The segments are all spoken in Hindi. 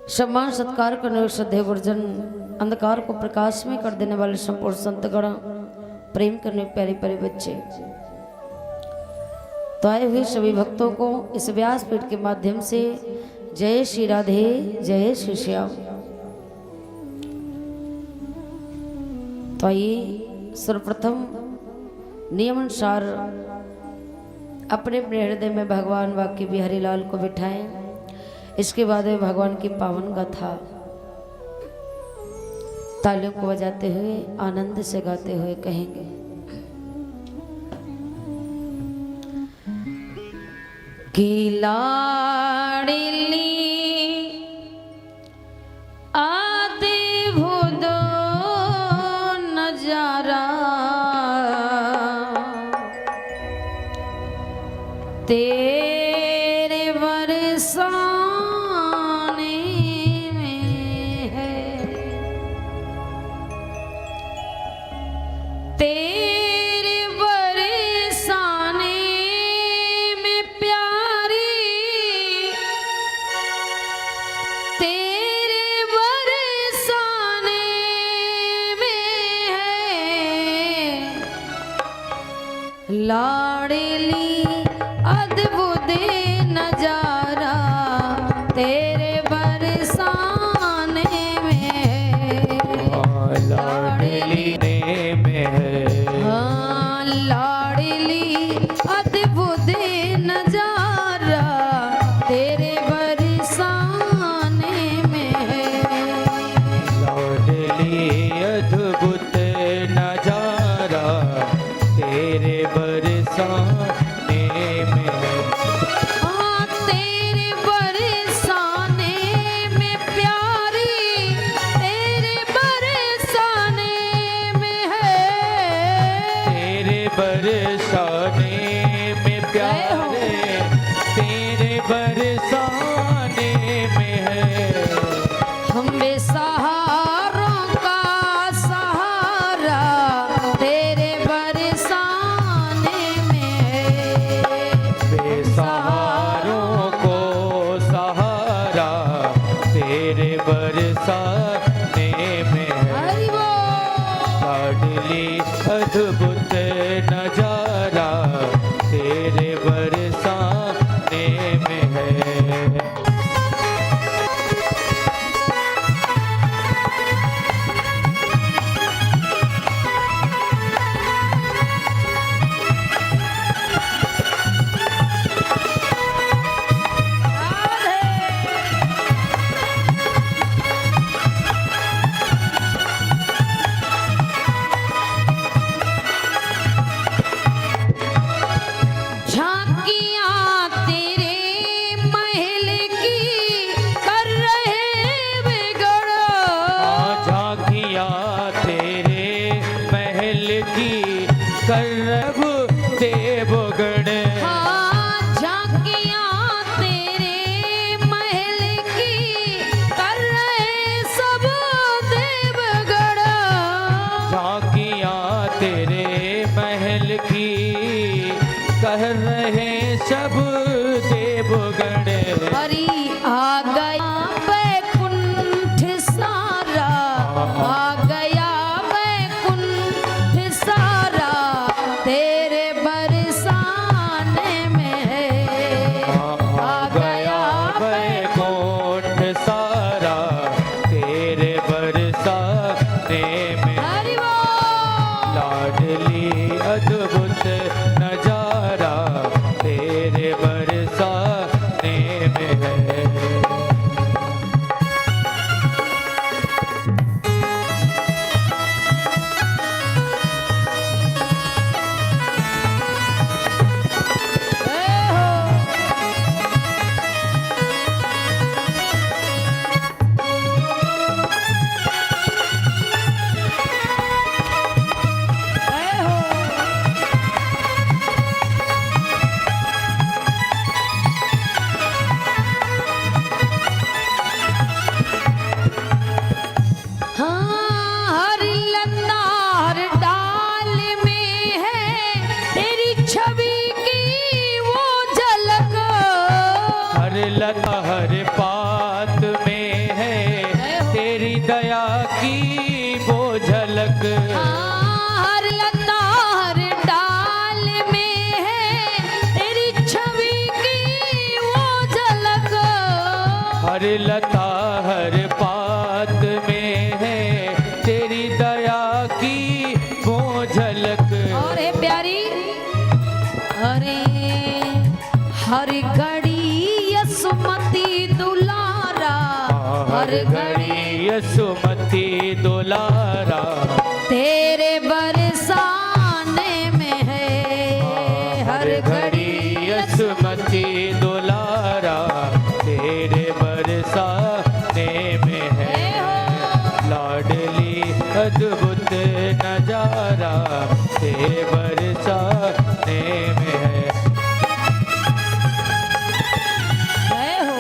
सम्मान सत्कार करने वाले श्रद्धेय गुरुजन, अंधकार को प्रकाश में कर देने वाले संपूर्ण संतगण, प्रेम करने प्यारे प्यारे बच्चे, तो आए हुए सभी भक्तों को इस व्यासपीठ के माध्यम से जय श्री राधे, जय श्री श्याम। तो आइए सर्वप्रथम नियमानुसार अपने अपने हृदय में भगवान वाक्य बिहारी लाल को बिठाएं। इसके बाद में भगवान की पावन गाथा तालियों को बजाते हुए आनंद से गाते हुए कहेंगे। कि लाडली आदि भुदो नजारा तेरे बरसाने में है, तेरे बरसाने में प्यारी, तेरे बरसाने में है लाडली अद्भुत नजारा तेरे बरसाने में, लाडली में है। हाँ लाडली अद्भुत नजारा तेरे बरसाने में है, लाडली अद्भुत नजारा तेरे बरसाने में है। हाँ तेरे बरसाने में प्यारी, तेरे बरसाने में है, तेरे बरसाने में प्यारे, तेरे बरसाने में है। हम बेसहारों का सहारा तेरे बरसाने में है, बेसहारों को सहारा तेरे बरसाने में है। हरि बोल। लाडली अद्भुत नजारा तेरे बरसाने में है। हर लता हर पात में है तेरी दया की वो झलक। और है प्यारी, अरे हर घड़ी यसुमती दुलारा, हर घड़ी यसुमती दुलारा तेरे बरसाने में है। हर घड़ी यसुमती दुलारा तेरे बरसाने में है। लाडली अद्भुत नजारा तेरे बरसाने में है। जय हो।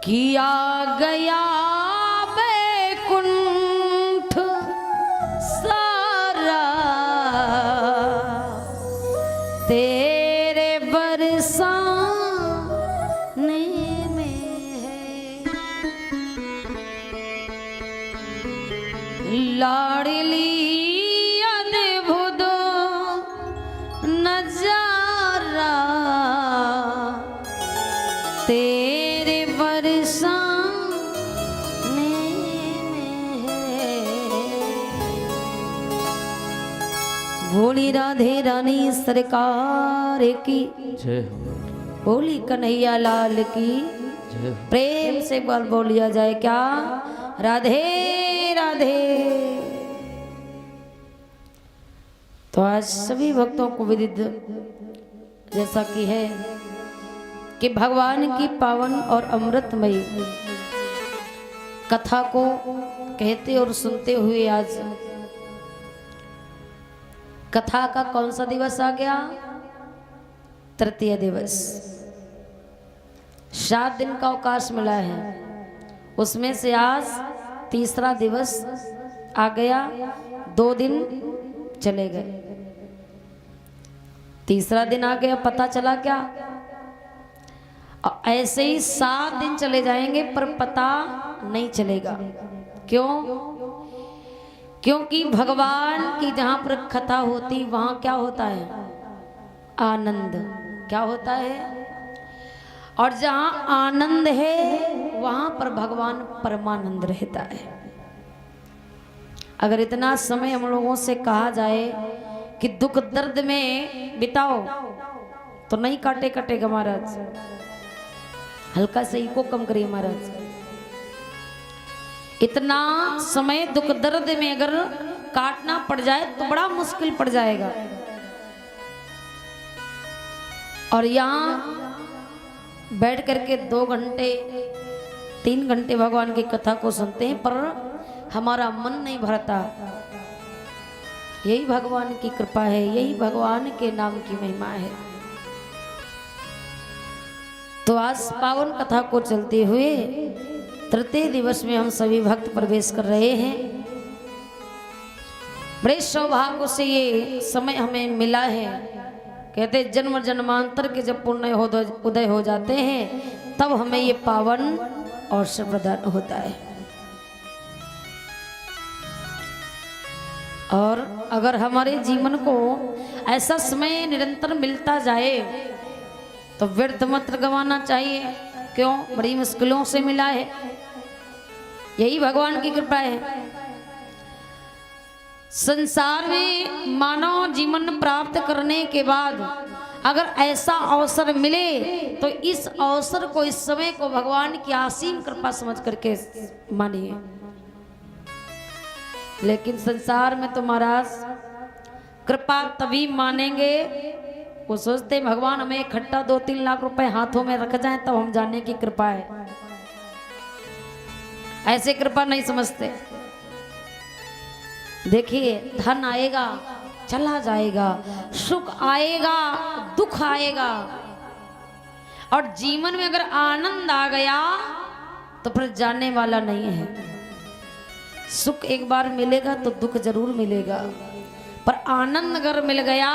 किया गया बैकुंठ सारा तेरे बरसाने में है। लाडली अद्भुत नजारा तेरे बरसाने में है। भोली राधे रानी सरकार की जय हो, भोली कन्हैया लाल की जय हो। प्रेम से बाल बोलिया जाए क्या? राधे राधे। तो आज सभी भक्तों को विदित जैसा कि है कि भगवान की पावन और अमृतमयी कथा को कहते और सुनते हुए आज कथा का कौन सा दिवस आ गया? तृतीय दिवस। 7 दिन का अवकाश मिला है, उसमें से आज तीसरा दिवस आ गया। 2 दिन चले गए, तीसरा दिन आ गया। पता चला क्या? ऐसे ही 7 दिन चले जाएंगे पर पता नहीं चलेगा। क्यों? क्योंकि भगवान की जहां पर कथा होती वहां क्या होता है? आनंद। क्या होता है? और जहां आनंद है वहां पर भगवान परमानंद रहता है। अगर इतना समय हम लोगों से कहा जाए कि दुख दर्द में बिताओ तो नहीं काटे कटेगा महाराज। हल्का से को कम करिए महाराज। इतना समय दुख दर्द में अगर काटना पड़ जाए तो बड़ा मुश्किल पड़ जाएगा। और यहाँ बैठ करके 2 घंटे 3 घंटे भगवान की कथा को सुनते हैं पर हमारा मन नहीं भरता। यही भगवान की कृपा है, यही भगवान के नाम की महिमा है। तो आज पावन कथा को चलते हुए तृतीय दिवस में हम सभी भक्त प्रवेश कर रहे हैं। बड़े सौभाग्य से ये समय हमें मिला है। कहते जन्म जन्मांतर के जब पुण्य उदय हो जाते हैं तब हमें ये पावन अवसर प्रदान होता है। और अगर हमारे जीवन को ऐसा समय निरंतर मिलता जाए तो व्यर्थ मत गंवाना चाहिए। क्यों? बड़ी मुश्किलों से मिला है, यही भगवान की कृपा है। संसार में मानव जीवन प्राप्त करने के बाद अगर ऐसा अवसर मिले तो इस अवसर को, इस समय को भगवान की असीम कृपा समझ करके मानिए। लेकिन संसार में तो महाराज कृपा तभी मानेंगे, वो सोचते भगवान हमें इकट्ठा 2-3 लाख रुपए हाथों में रख जाए तब हम जाने की कृपा है। ऐसे कृपा नहीं समझते। देखिए धन आएगा चला जाएगा, सुख आएगा दुख आएगा, और जीवन में अगर आनंद आ गया तो फिर जाने वाला नहीं है। सुख एक बार मिलेगा तो दुख जरूर मिलेगा, पर आनंद अगर मिल गया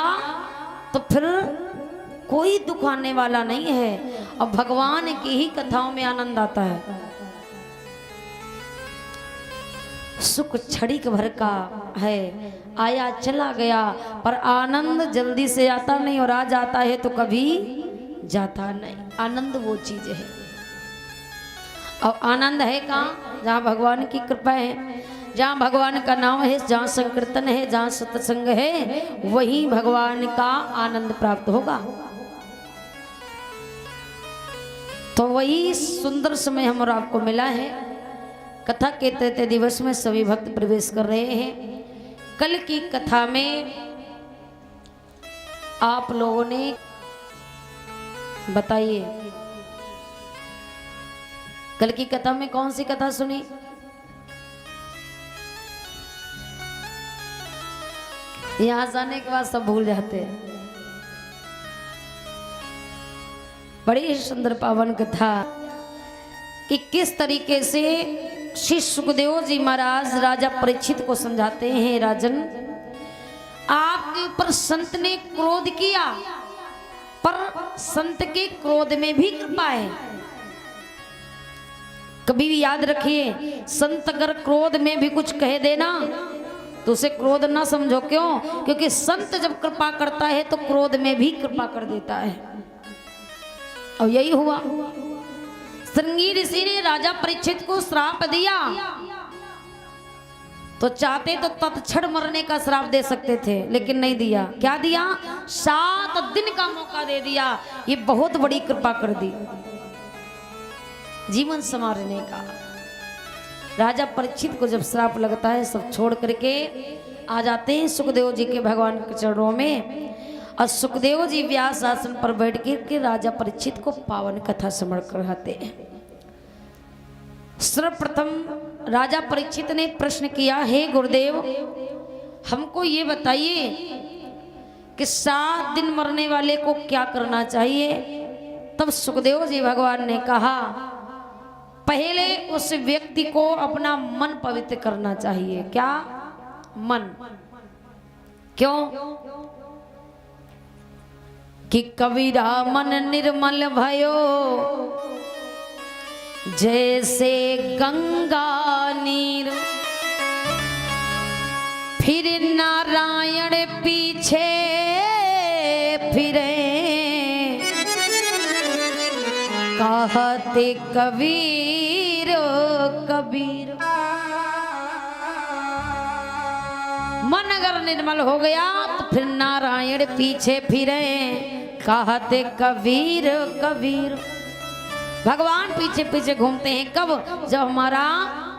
तो फिर कोई दुख आने वाला नहीं है। और भगवान की ही कथाओं में आनंद आता है। सुख क्षणिक भर का है, आया चला गया, पर आनंद जल्दी से आता नहीं, और आ जाता है तो कभी जाता नहीं। आनंद वो चीज है। और आनंद है कहाँ? जहाँ भगवान की कृपा है, जहाँ भगवान का नाम है, जहाँ संकीर्तन है, जहाँ सत्संग है, वहीं भगवान का आनंद प्राप्त होगा। तो वही सुंदर समय हमारा आपको मिला है। कथा के तृतीय दिवस में सभी भक्त प्रवेश कर रहे हैं। कल की कथा में आप लोगों ने बताइए, कल की कथा में कौन सी कथा सुनी? यहां जाने के बाद सब भूल जाते हैं। बड़ी सुंदर पावन कथा कि किस तरीके से श्री सुखदेव जी महाराज राजा परीक्षित को समझाते हैं, राजन आपके ऊपर संत ने क्रोध किया, पर संत के क्रोध में भी कृपा है। कभी भी याद रखिए, संत अगर क्रोध में भी कुछ कह देना तो उसे क्रोध ना समझो। क्यों? क्योंकि संत जब कृपा करता है तो क्रोध में भी कृपा कर देता है। और यही हुआ। श्रृंगी ऋषि ने राजा परीक्षित को श्राप दिया, तो चाहते तो तत्क्षण मरने का श्राप दे सकते थे, लेकिन नहीं दिया। क्या दिया? 7 दिन का मौका दे दिया। ये बहुत बड़ी कृपा कर दी जीवन संवारने का। राजा परीक्षित को जब श्राप लगता है, सब छोड़ करके आ जाते हैं सुखदेव जी के भगवान के चरणों में, और सुखदेव जी व्यास आसन पर बैठ के राजा परीक्षित को पावन कथा समर्पण कराते हैं। सर्वप्रथम राजा परीक्षित ने प्रश्न किया, हे गुरुदेव हमको ये बताइए कि 7 दिन मरने वाले को क्या करना चाहिए? तब सुखदेव जी भगवान ने कहा, पहले उस व्यक्ति को अपना मन पवित्र करना चाहिए। क्या? मन। क्यों? कि कबीरा मन निर्मल भयो जैसे गंगा नीर, फिर नारायण पीछे फिरे, कहते कबीर कबीर। मन अगर निर्मल हो गया तो फिर नारायण पीछे फिरे, कहते कबीर कबीर। भगवान पीछे पीछे घूमते हैं कब? जब हमारा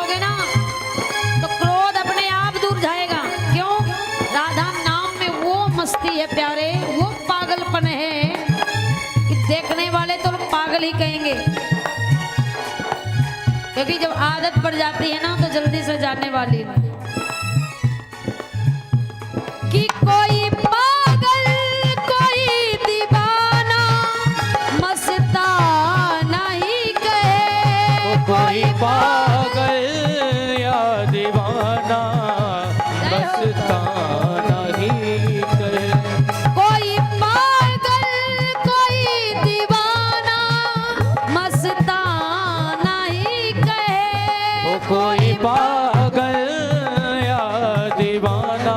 जाओगे ना तो क्रोध अपने आप दूर जाएगा। क्यों? राधा नाम में वो मस्ती है प्यारे, वो पागलपन है कि देखने वाले तो पागल ही कहेंगे। क्योंकि जब आदत पड़ जाती है ना तो जल्दी से जाने वाली नहीं। कि कोई पागल कोई दीवाना मस्ताना ही कहे, कोई पागल या दीवाना मस्ताना ही करे। कोई पागल कोई दीवाना मस्ताना ही कहे, कोई पागल या दीवाना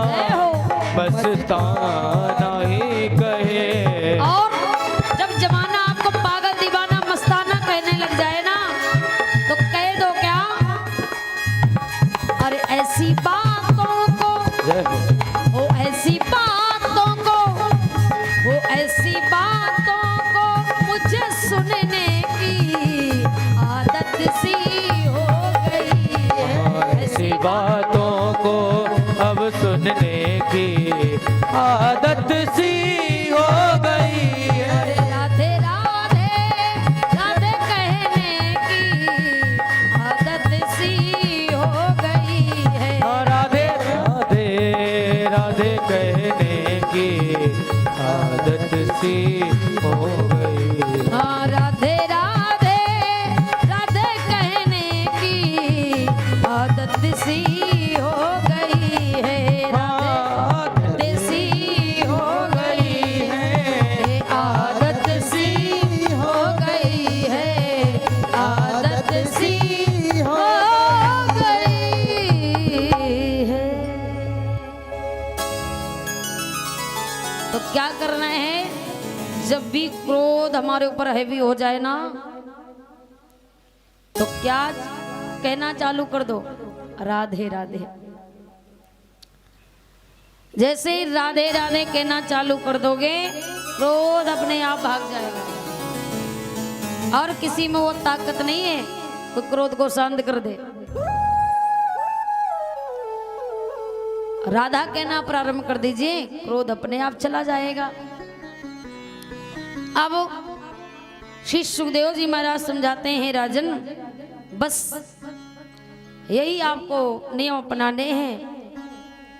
मस्ताना ही कहे। और जब जमाना आपको पागल दीवाना मस्ताना कहने लग जाए ना तो कह दो क्या, अरे ऐसी बातों को, जय हो। वो ऐसी बातों को, वो ऐसी बातों को मुझे सुनने की आदत सी हो गई है। ऐसी बातों को अब सुनने की आदत सी हो गई है। अरे राधे राधे राधे कहने की आदत सी हो गई है। राधे राधे राधे कहने की आदत सी हो गई। हाँ राधे राधे राधे कहने की आदत सी हो गई है। राधे सी हो गई है, आदत सी हो गई है, आदत सी हो गई है। तो क्या करना है, जब भी क्रोध हमारे ऊपर हैवी हो जाए ना तो क्या कहना चालू कर दो, राधे राधे। जैसे ही राधे राधे कहना चालू कर दोगे क्रोध अपने आप भाग जाएगा। और किसी में वो ताकत नहीं है कोई क्रोध को शांत कर दे। राधा कहना प्रारंभ कर दीजिए, क्रोध अपने आप चला जाएगा। अब श्री सुखदेव जी महाराज समझाते हैं, राजन बस यही आपको नियम अपनाने हैं,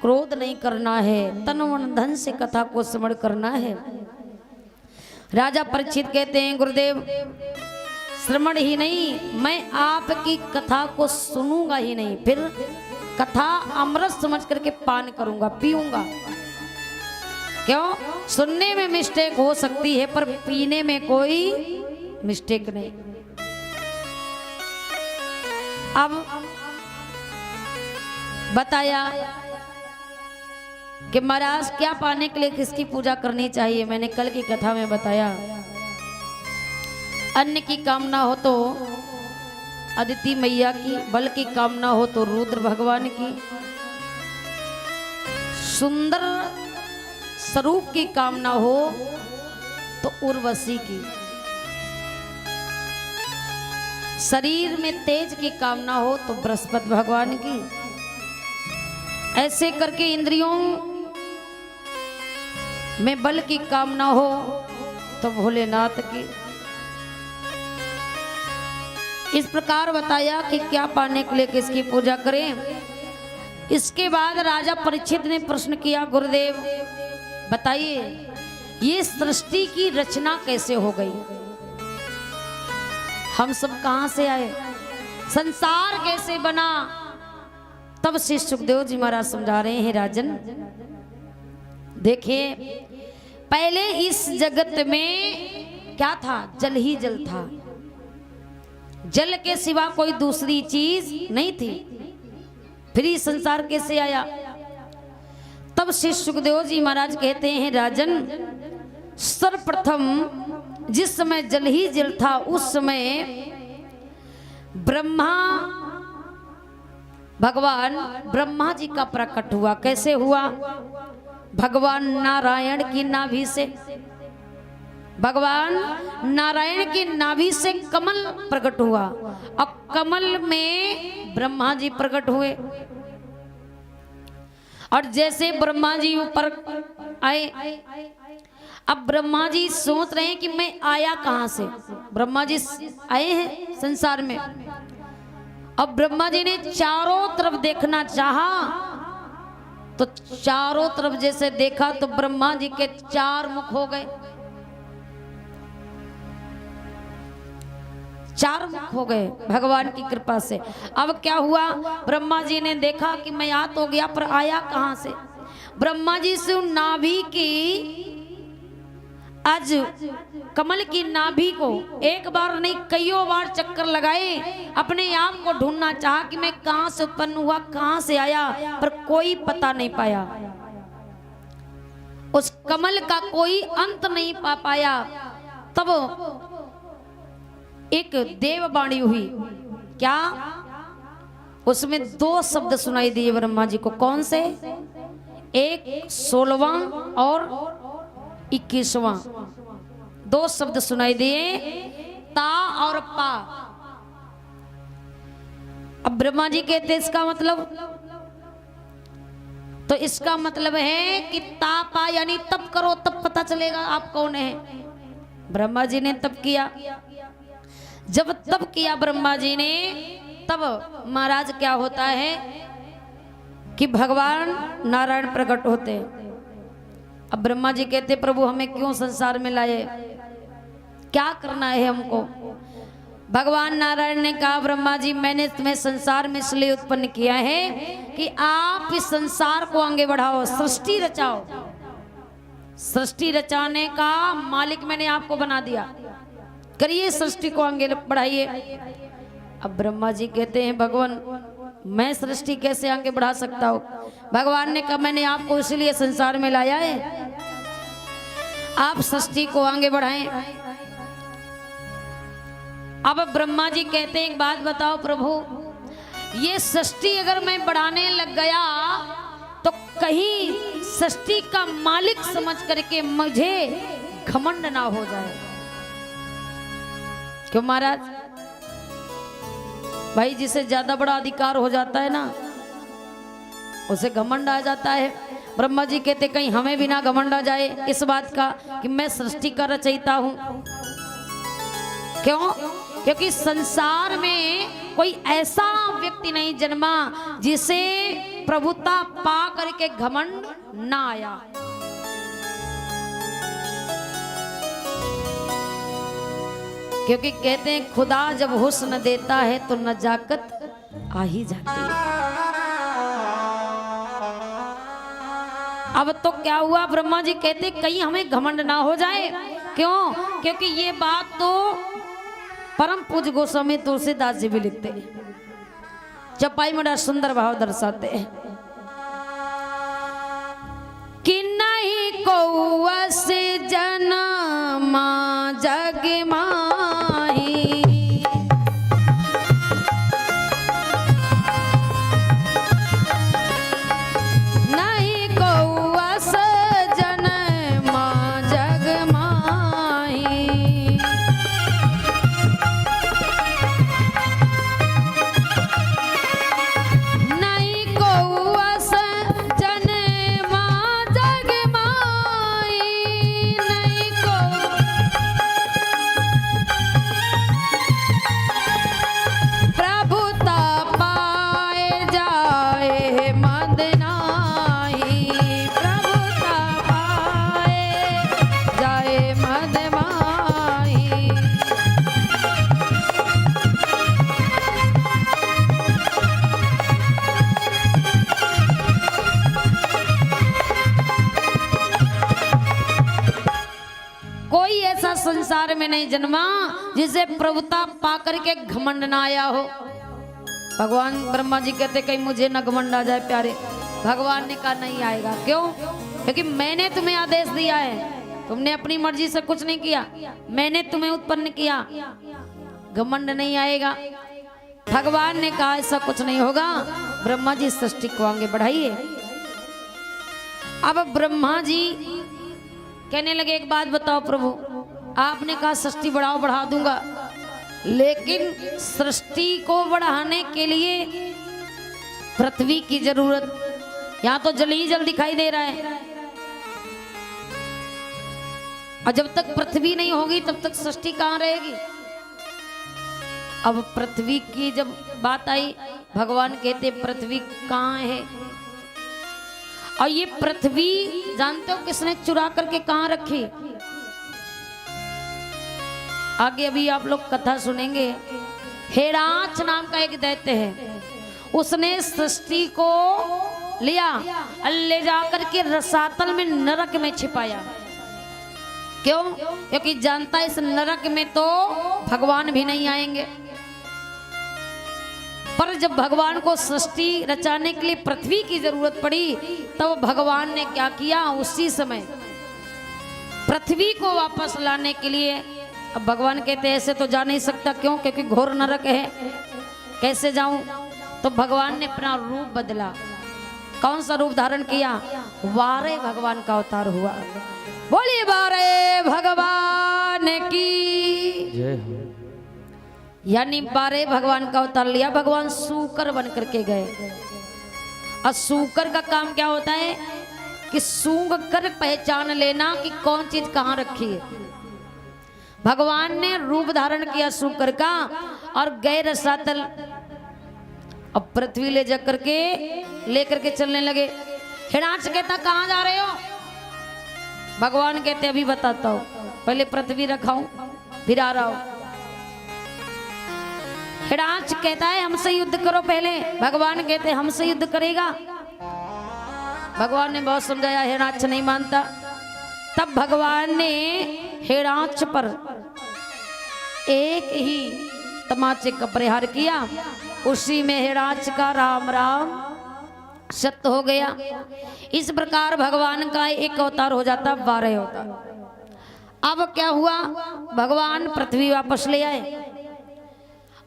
क्रोध नहीं करना है, तन मन धन से कथा को स्मरण करना है। राजा परीक्षित कहते हैं, गुरुदेव श्रवण ही नहीं, मैं आपकी कथा को सुनूंगा ही नहीं, फिर कथा अमृत समझ करके पान करूंगा, पीऊंगा। क्यों? सुनने में मिस्टेक हो सकती है पर पीने में कोई मिस्टेक नहीं। अब बताया कि महाराज क्या पाने के लिए किसकी पूजा करनी चाहिए। मैंने कल की कथा में बताया, अन्न की कामना हो तो अदिति मैया की, बल की कामना हो तो रुद्र भगवान की, सुंदर स्वरूप की कामना हो तो उर्वशी की, शरीर में तेज की कामना हो तो बृहस्पति भगवान की, ऐसे करके इंद्रियों में बल की कामना हो तो भोलेनाथ की। इस प्रकार बताया कि क्या पाने के लिए किसकी पूजा करें। इसके बाद राजा परीक्षित ने प्रश्न किया, गुरुदेव बताइए ये सृष्टि की रचना कैसे हो गई, हम सब कहां से आए, संसार कैसे बना। तब श्री सुखदेव जी महाराज समझा रहे हैं, राजन देखिए पहले इस जगत में क्या था, जल ही जल था, जल के सिवा कोई दूसरी चीज नहीं थी। फिर ये संसार कैसे आया। तब श्री सुखदेव जी महाराज कहते हैं, राजन सर्वप्रथम जिस समय जल ही जल था उस समय ब्रह्मा भगवान ब्रह्मा जी का प्रकट हुआ। कैसे हुआ, भगवान नारायण की नाभि से। भगवान नारायण की नाभि से कमल प्रकट हुआ और कमल में ब्रह्मा जी प्रकट हुए। और जैसे ब्रह्मा जी ऊपर आए, अब ब्रह्मा जी सोच रहे हैं कि मैं आया कहां से। ब्रह्मा जी आए हैं संसार में। अब ब्रह्मा जी ने चारों तरफ देखना चाहा, तो चारों तरफ जैसे देखा तो ब्रह्मा जी के 4 मुख हो गए, 4 मुख हो गए भगवान की कृपा से। अब क्या हुआ, ब्रह्मा जी ने देखा कि मैं आ तो गया पर आया कहां से। ब्रह्मा जी से नाभि की, आज कमल की नाभि को एक बार नहीं कईयों बार चक्कर लगाए, अपने आप को ढूंढना चाहा कि मैं कहां से उत्पन्न हुआ, कहां से आया, पर कोई पता नहीं पाया। उस कमल का कोई अंत नहीं पा पाया। तब एक देववाणी हुई, क्या? उसमें 2 शब्द सुनाई दिए ब्रह्मा जी को। कौन से? एक 16वां और 21वां, 2 शब्द सुनाई दिए, ता और पा। अब ब्रह्मा जी कहते इसका मतलब, तो इसका मतलब है कि ता पा यानी तप करो, तब पता चलेगा आप कौन है। ब्रह्मा जी ने तप किया। जब तप किया ब्रह्मा जी ने, तब महाराज क्या होता है कि भगवान नारायण प्रकट होते। अब ब्रह्मा जी कहते प्रभु हमें क्यों संसार में लाए, क्या करना है हमको। भगवान नारायण ने कहा ब्रह्मा जी मैंने तुम्हें संसार में इसलिए उत्पन्न किया है कि आप इस संसार को आगे बढ़ाओ, सृष्टि रचाओ। सृष्टि रचाने का मालिक मैंने आपको बना दिया, करिए सृष्टि को आगे बढ़ाइए। अब ब्रह्मा जी कहते हैं भगवान मैं सृष्टि कैसे आगे बढ़ा सकता हूँ। भगवान ने कहा मैंने आपको इसलिए संसार में लाया है, आप सृष्टि को आगे बढ़ाएं। अब ब्रह्मा जी कहते हैं एक बात बताओ प्रभु, ये सृष्टि अगर मैं बढ़ाने लग गया तो कहीं सृष्टि का मालिक समझ करके मुझे घमंड ना हो जाए। क्यों महाराज? भाई जिसे ज्यादा बड़ा अधिकार हो जाता है ना, उसे घमंड आ जाता है। ब्रह्मा जी कहते कहीं हमें भी ना घमंड आ जाए इस बात का कि मैं सृष्टि का रचयिता हूं। क्यों? क्योंकि संसार में कोई ऐसा व्यक्ति नहीं जन्मा जिसे प्रभुता पा करके घमंड ना आया। क्योंकि कहते हैं खुदा जब हुस्न देता है तो नजाकत आ ही जाती है। अब तो क्या हुआ, ब्रह्मा जी कहते कहीं हमें घमंड ना हो जाए। क्यों? क्योंकि ये बात तो परम पूज्य गोस्वामी तुलसीदास जी भी लिखते हैं, चपाई में बड़ा सुंदर भाव दर्शाते हैं कि नहीं कौवस जनमा जग माही, नहीं कौवस जनमा जग माही, नहीं कौवस जनमा जग माही, नहीं को प्रभुता पाए जाए मद नाही, प्रभुता पाए जाए मद माही। कोई ऐसा संसार में नहीं जन्मा जिसे प्रभुता पाकर के घमंड ना आया हो। भगवान ब्रह्मा जी कहते कहीं मुझे न घमंड आ जाए प्यारे। भगवान ने कहा नहीं आएगा। क्यों? क्योंकि मैंने तुम्हें आदेश दिया है, तुमने अपनी मर्जी से कुछ नहीं किया, मैंने तुम्हें उत्पन्न किया, घमंड नहीं आएगा। भगवान ने कहा ऐसा कुछ नहीं होगा। ब्रह्मा जी सृष्टि को आगे बढ़ाइए। अब ब्रह्मा जी कहने लगे एक बात बताओ प्रभु, आपने कहा सृष्टि बढ़ाओ, बढ़ा दूंगा, लेकिन सृष्टि को बढ़ाने के लिए पृथ्वी की जरूरत, यहां तो जल ही जल दिखाई दे रहा है, और जब तक पृथ्वी नहीं होगी तब तक सृष्टि कहां रहेगी। अब पृथ्वी की जब बात आई, भगवान कहते पृथ्वी कहां है, और ये पृथ्वी जानते हो किसने चुरा करके कहां रखी। आगे अभी आप लोग कथा सुनेंगे, हेरांच नाम का एक दैत्य है, उसने सृष्टि को लिया, ले जाकर के रसातल में, नरक में छिपाया। क्यों? क्योंकि जानता है इस नरक में तो भगवान भी नहीं आएंगे। पर जब भगवान को सृष्टि रचाने के लिए पृथ्वी की जरूरत पड़ी, तब भगवान ने क्या किया, उसी समय पृथ्वी को वापस लाने के लिए। अब भगवान कहते हैं ऐसे तो जा नहीं सकता, क्यों? क्योंकि घोर नरक है, कैसे जाऊं? तो भगवान ने अपना रूप बदला। कौन सा रूप धारण किया? वारे भगवान का अवतार हुआ। बोलिए वारे भगवान की जय हो। यानी बारे भगवान का अवतार लिया। भगवान सूकर बन करके गए। और सूकर का काम क्या होता है कि सूंघ कर पहचान लेना कि कौन चीज कहाँ रखी है। भगवान ने रूप धारण किया सूकर का और गए रसातल। अब पृथ्वी ले जा करके लेकर के चलने लगे। हिरणाक्ष कहता कहाँ जा रहे हो? भगवान कहते अभी बताता हूँ, पहले पृथ्वी रखाऊं फिर आ रहा हूं। हिरणाक्ष कहता है हमसे युद्ध करो पहले। भगवान कहते हमसे युद्ध करेगा? भगवान ने बहुत समझाया, हिरणाक्ष नहीं मानता। तब भगवान ने हिरणाक्ष पर एक ही तमाचे का प्रहार किया। उसी में हिरणाक्ष का राम राम सत्य हो गया। इस प्रकार भगवान का एक अवतार हो जाता, 12 अवतार। अब क्या हुआ, भगवान पृथ्वी वापस ले आए।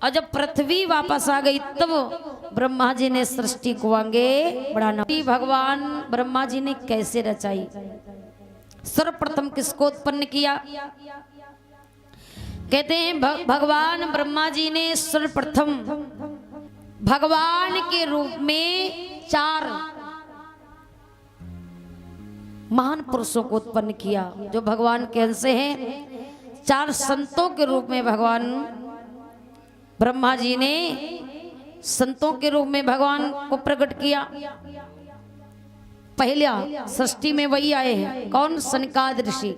और जब पृथ्वी वापस आ गई तब ब्रह्मा जी ने सृष्टि को आगे बढ़ाना। भगवान ब्रह्मा जी ने कैसे रचाई? सर्वप्रथम किसको उत्पन्न किया? कहते हैं भगवान ब्रह्मा जी ने सर्वप्रथम भगवान के रूप में 4 महान पुरुषों को उत्पन्न किया जो भगवान के अंश हैं। 4 संतों के रूप में भगवान ब्रह्मा जी ने संतों के रूप में भगवान को प्रकट किया। पहला सृष्टि में वही आए हैं। कौन? सनकादिक ऋषि।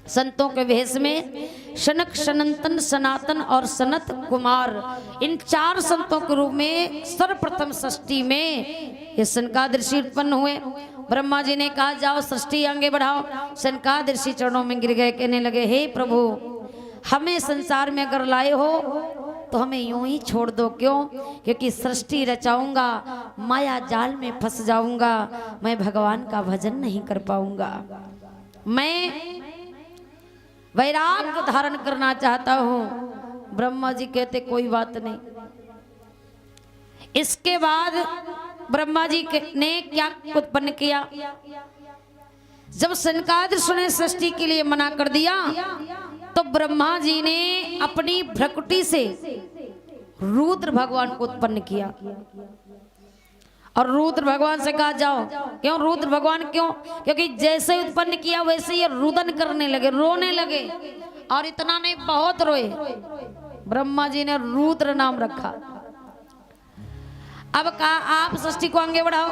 संतों के वेश में शनक, सनंतन, सनातन और सनत कुमार, इन 4 संतों के रूप में सर्वप्रथम सृष्टि में ये सनकादिक ऋषि उत्पन्न हुए। ब्रह्मा जी ने कहा जाओ सृष्टि आगे बढ़ाओ। सनकादिक ऋषि चरणों में गिर गए, कहने लगे हे प्रभु, हमें संसार में अगर लाए हो तो हमें यूं ही छोड़ दो। क्यों? क्योंकि सृष्टि रचाऊंगा, माया जाल में फंस जाऊंगा, मैं भगवान का भजन नहीं कर पाऊंगा। मैं वैराग्य धारण करना चाहता हूं। ब्रह्मा जी कहते कोई बात नहीं। इसके बाद ब्रह्मा जी ने क्या उत्पन्न किया? जब सनकादिक ने सृष्टि के लिए मना कर दिया तो ब्रह्मा जी ने अपनी भ्रकुटी से रुद्र भगवान को उत्पन्न किया। और रुद्र भगवान से कहा जाओ। क्यों रुद्र भगवान? क्यों? क्योंकि जैसे उत्पन्न किया वैसे ये रुदन करने लगे, रोने लगे। और इतना नहीं, बहुत रोए। ब्रह्मा जी ने रुद्र नाम रखा। अब कहा आप सृष्टि को आगे बढ़ाओ।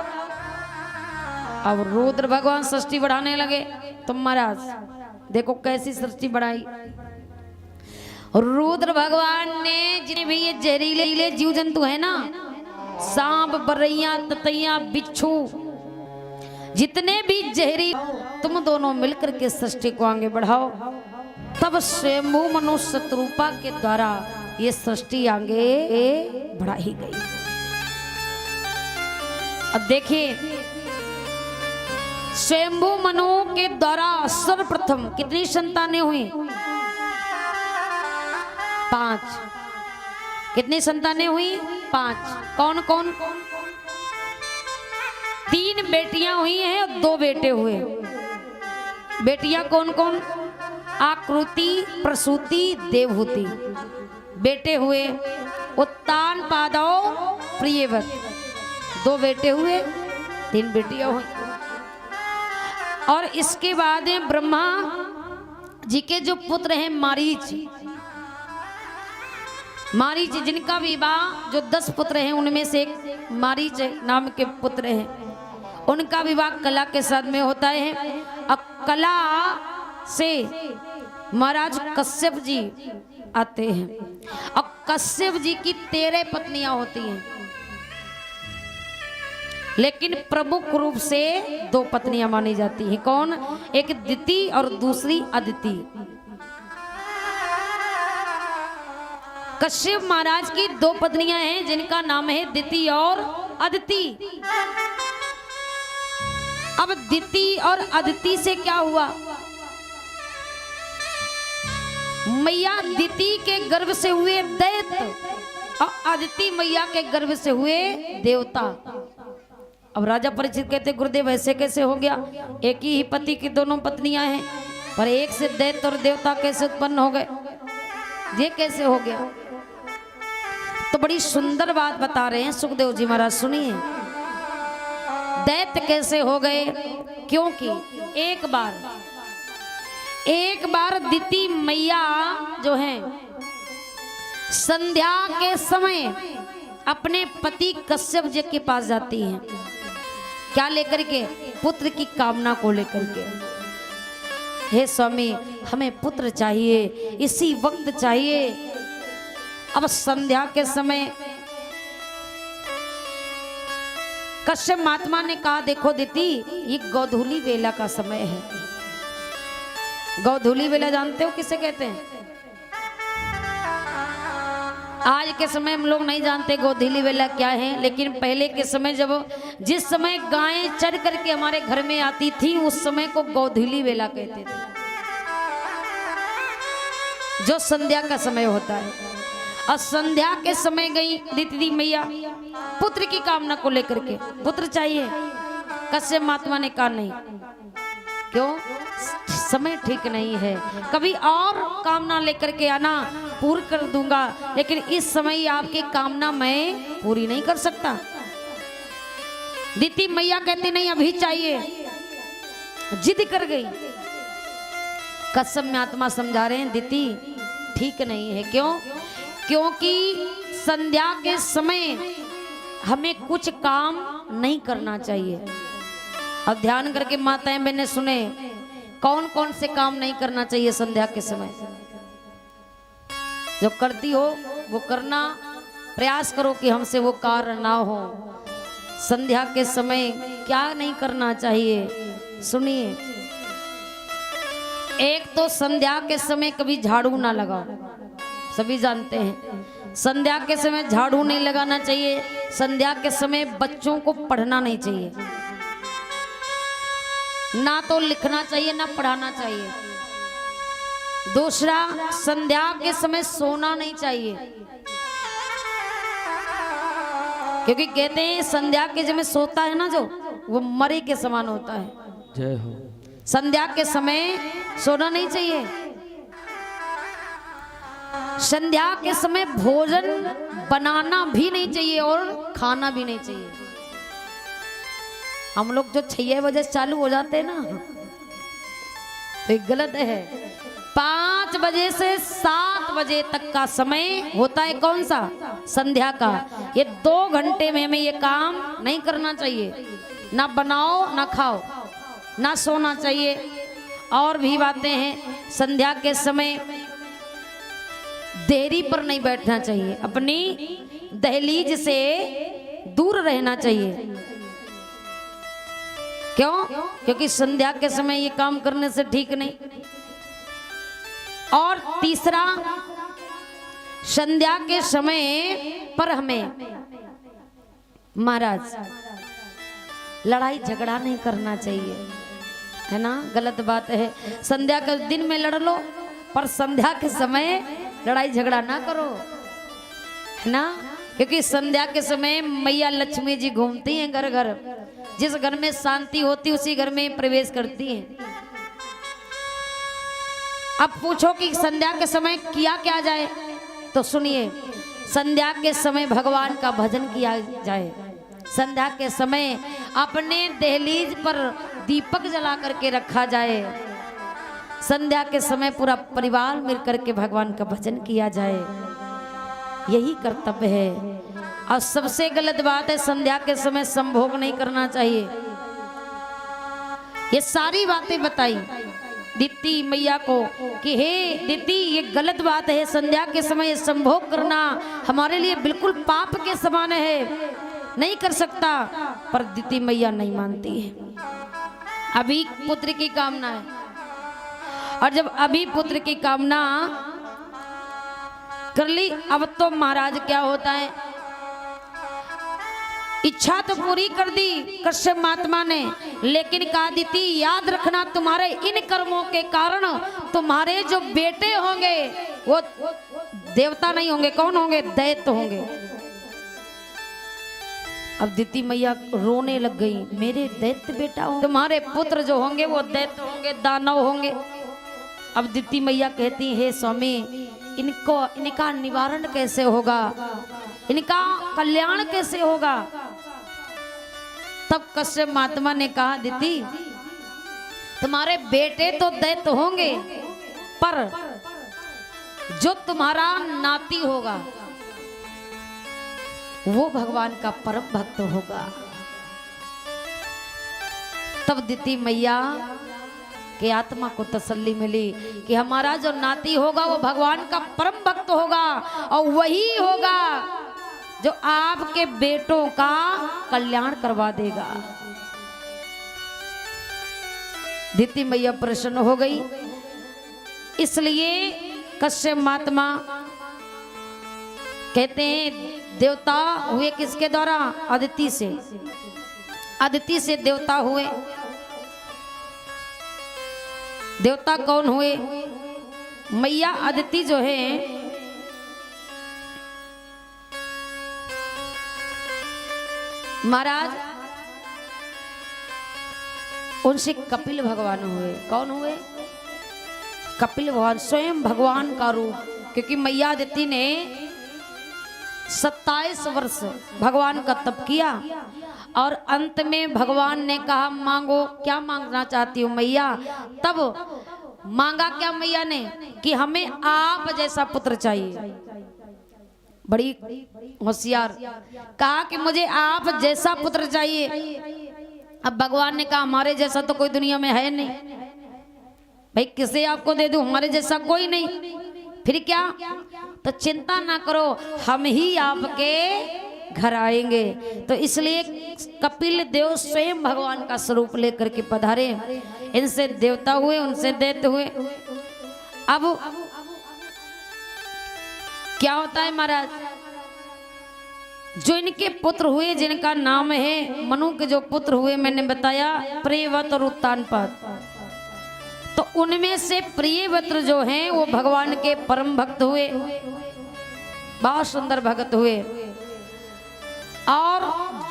अब रुद्र भगवान सृष्टि बढ़ाने लगे। तो महाराज देखो कैसी सृष्टि बढ़ाई। रुद्र भगवान ने जितने भी ये जहरीले जीव जंतु है ना, सांप, बरैया, ततैया, बिच्छू, जितने भी जहरी, तुम दोनों मिलकर के सृष्टि को आगे बढ़ाओ। तब स्वयंभू मनुष्य शत्रुपा के द्वारा ये सृष्टि आगे बढ़ाई गई। अब देखिए स्वयंभू मनु के द्वारा सर्वप्रथम कितनी संतानें हुई? 5। कितनी संतानें हुई? 5। कौन कौन? 3 बेटियां हुई हैं और 2 बेटे हुए। बेटियां कौन कौन? आकृति प्रसूति देवहूति। बेटे हुए उत्तान पादव प्रियवत, 2 बेटे हुए, 3 बेटियां हुई। और इसके बाद ब्रह्मा जी के जो पुत्र हैं मारीच, मारीच जिनका विवाह, जो 10 पुत्र हैं उनमें से एक मारीच नाम के पुत्र हैं, उनका विवाह कला के साथ में होता है। अब कला से महाराज कश्यप जी आते हैं और कश्यप जी की 13 पत्नियां होती हैं, लेकिन प्रमुख रूप से 2 पत्नियां मानी जाती हैं। कौन? एक दिति और दूसरी अदिति। कश्यप महाराज की 2 पत्नियां हैं जिनका नाम है दिति और अदिति। अब दिति और अदिति से क्या हुआ? मैया दिति के गर्भ से हुए दैत्य और अदिति मैया के गर्भ से हुए देवता। अब राजा परीक्षित कहते गुरुदेव ऐसे कैसे हो गया? एक ही पति की दोनों पत्नियां हैं, पर एक से दैत्य और देवता कैसे उत्पन्न हो गए? ये कैसे हो गया? तो बड़ी सुंदर बात बता रहे हैं सुखदेव जी महाराज, सुनिए। दैत्य कैसे हो गए? क्योंकि एक बार दिति मैया जो है संध्या के समय अपने पति कश्यप जी के पास जाती हैं। क्या लेकर के? पुत्र की कामना को लेकर के। हे स्वामी, हमें पुत्र चाहिए, इसी वक्त चाहिए। अब संध्या के समय कश्यप महात्मा ने कहा देखो दिति, ये गोधूली वेला का समय है। गोधूली वेला जानते हो किसे कहते हैं? आज के समय हम लोग नहीं जानते गोधूली वेला क्या है, लेकिन पहले के समय जिस समय गायें चर करके हमारे घर में आती थी उस समय को गोधूली वेला कहते थे, जो संध्या का समय होता है। और संध्या के समय गई दिति मैया पुत्र की कामना को लेकर के, पुत्र चाहिए। कश्यप महात्मा ने कहा नहीं, क्यों? समय ठीक नहीं है, कभी और कामना लेकर के आना, पूर्ण कर दूंगा, लेकिन इस समय आपकी कामना मैं पूरी नहीं कर सकता। दिति मैया कहती नहीं अभी चाहिए, जिद कर गई। कश्यप महात्मा समझा रहे हैं दिति ठीक नहीं है। क्यों? क्योंकि संध्या के समय हमें कुछ काम नहीं करना चाहिए। अब ध्यान करके माताएं बहनें सुने, कौन कौन से काम नहीं करना चाहिए संध्या के समय? जो करती हो वो करना, प्रयास करो कि हमसे वो कार्य ना हो। संध्या के समय क्या नहीं करना चाहिए? सुनिए। एक तो संध्या के समय कभी झाड़ू ना लगाओ, सभी जानते हैं संध्या के समय झाड़ू नहीं लगाना चाहिए। संध्या के समय बच्चों को पढ़ना नहीं चाहिए, ना तो लिखना चाहिए ना पढ़ाना चाहिए। दूसरा, संध्या के समय सोना नहीं चाहिए, क्योंकि कहते हैं संध्या के समय सोता है ना जो, वो मरे के समान होता है। जय हो। संध्या के समय सोना नहीं चाहिए। संध्या के समय भोजन बनाना भी नहीं चाहिए और खाना भी नहीं चाहिए। हम लोग जो 6 बजे चालू हो जाते हैं ना, तो ये गलत है। 5 बजे से 7 बजे तक का समय होता है कौन सा? संध्या का। ये 2 घंटे में हमें ये काम नहीं करना चाहिए। ना बनाओ ना खाओ, ना सोना चाहिए। और भी बातें हैं। संध्या के समय देरी पर नहीं बैठना चाहिए, अपनी दहलीज से दूर रहना चाहिए। क्यों? क्योंकि संध्या के समय ये काम करने से ठीक नहीं। और तीसरा, संध्या के समय पर हमें महाराज लड़ाई झगड़ा नहीं करना चाहिए, है ना? गलत बात है। संध्या के दिन में लड़ लो, पर संध्या के समय लड़ाई झगड़ा ना करो, है ना? क्योंकि संध्या के समय मैया लक्ष्मी जी घूमती हैं घर घर। जिस घर में शांति होती उसी घर में प्रवेश करती हैं। अब पूछो कि संध्या के समय किया क्या जाए, तो सुनिए, संध्या के समय भगवान का भजन किया जाए। संध्या के समय अपने दहलीज पर दीपक जला करके रखा जाए। संध्या के समय पूरा परिवार मिलकर के भगवान का भजन किया जाए, यही कर्तव्य है। और सबसे गलत बात है, संध्या के समय संभोग नहीं करना चाहिए। ये सारी बातें बताई दीप्ति मैया को कि हे दीप्ति, ये गलत बात है, संध्या के समय संभोग करना हमारे लिए बिल्कुल पाप के समान है, नहीं कर सकता। पर दीप्ति मैया नहीं मानती है। अभी पुत्र की कामना है, और जब अभी पुत्र की कामना कर ली, अब तो महाराज क्या होता है, इच्छा तो पूरी कर दी कश्यप महात्मा ने, लेकिन कहा दीदी याद रखना, तुम्हारे इन कर्मों के कारण तुम्हारे जो बेटे होंगे वो देवता नहीं होंगे, कौन होंगे, दैत्य होंगे। अब दीदी मैया रोने लग गई, मेरे दैत्य बेटा होंगे, तुम्हारे पुत्र जो होंगे वो दैत्य होंगे, दानव होंगे। अब दीदी मैया कहती, हे स्वामी, इनका निवारण कैसे होगा, इनका कल्याण कैसे होगा। तब कश्यप महात्मा ने कहा, दीदी तुम्हारे बेटे तो दैत्य होंगे, पर जो तुम्हारा नाती होगा वो भगवान का परम भक्त होगा। तब दीदी मैया के आत्मा को तसल्ली मिली कि हमारा जो नाती होगा वो भगवान का परम भक्त होगा, और वही होगा जो आपके बेटों का कल्याण करवा देगा। दीप्ति मैया प्रसन्न हो गई। इसलिए कश्यप महात्मा कहते हैं, देवता हुए किसके द्वारा, अदिति से, अदिति से देवता हुए। देवता कौन हुए, मैया अदिति जो है महाराज, उनसे कपिल भगवान हुए। कौन हुए, कपिल भगवान, स्वयं भगवान का रूप। क्योंकि मैया अदिति ने 27 वर्ष भगवान का तप किया, और अंत में भगवान ने कहा, मांगो, क्या मांगना चाहती हो मैया। तब मांगा क्या मैया ने, कि हमें आप जैसा पुत्र चाहिए। बड़ी होशियार, कहा कि मुझे आप जैसा पुत्र चाहिए। अब भगवान ने कहा, हमारे जैसा तो कोई दुनिया में है नहीं भाई, किसे आपको दे दूं, हमारे जैसा कोई नहीं। फिर क्या, तो चिंता ना करो, हम ही आपके घर आएंगे। तो इसलिए कपिल देव स्वयं भगवान का स्वरूप लेकर के पधारे। इनसे देवता हुए, उनसे दैत्य हुए। अब क्या होता है महाराज, जो इनके पुत्र हुए, जिनका नाम है मनु के जो पुत्र हुए, मैंने बताया प्रियव्रत और उत्तानपाद। तो उनमें से प्रियव्रत जो हैं वो भगवान के परम भक्त हुए, बहुत सुंदर भक्त हुए। और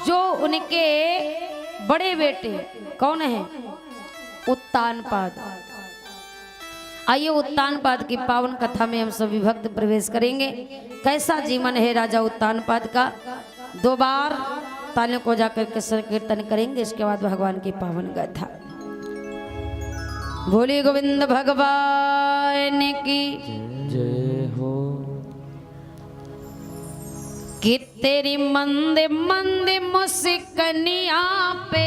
जो उनके बड़े बेटे कौन है, उत्तानपाद। आइए उत्तानपाद की पावन कथा में हम सभी भक्त प्रवेश करेंगे। कैसा जीवन है राजा उत्तानपाद का। 2 बार तालियों को जाकर के संकीर्तन करेंगे, इसके बाद भगवान की पावन गाथा। बोले गोविंद भगवान की जय हो। कि तेरी मंद मंद मुस्कनिया पे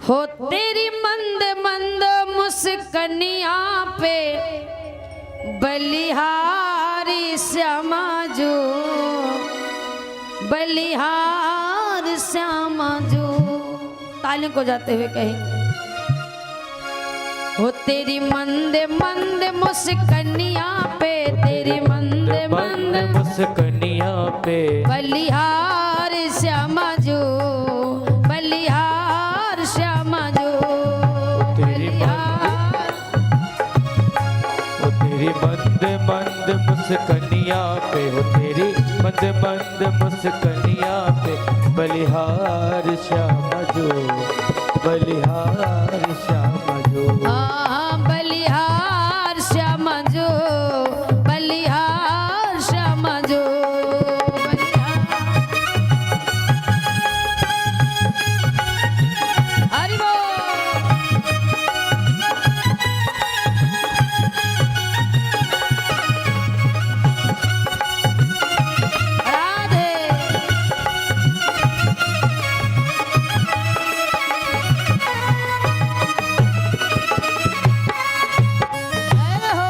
हो, तेरी मंद मंद मुस्कनिया पे बलिहारी श्यामा जो, बलिहार श्यामा जो। तालियों को जाते हुए कहेंगे, हो तेरी मंद मंद मुस्कनिया पे, तेरी मंद मंद मुस्कनिया पे बलिहार श्यामा जो, बलिहार श्यामा जो। तेरी मंद मंद मुस्कनिया पे, हो तेरी मंद मंद मुस्कनिया पे बलिहार श्यामा जो, बलिहार श्यामा जो। जो बलिहार श्याम जो, बलिहार श्याम जो, हरि बोल। राधे जय हो।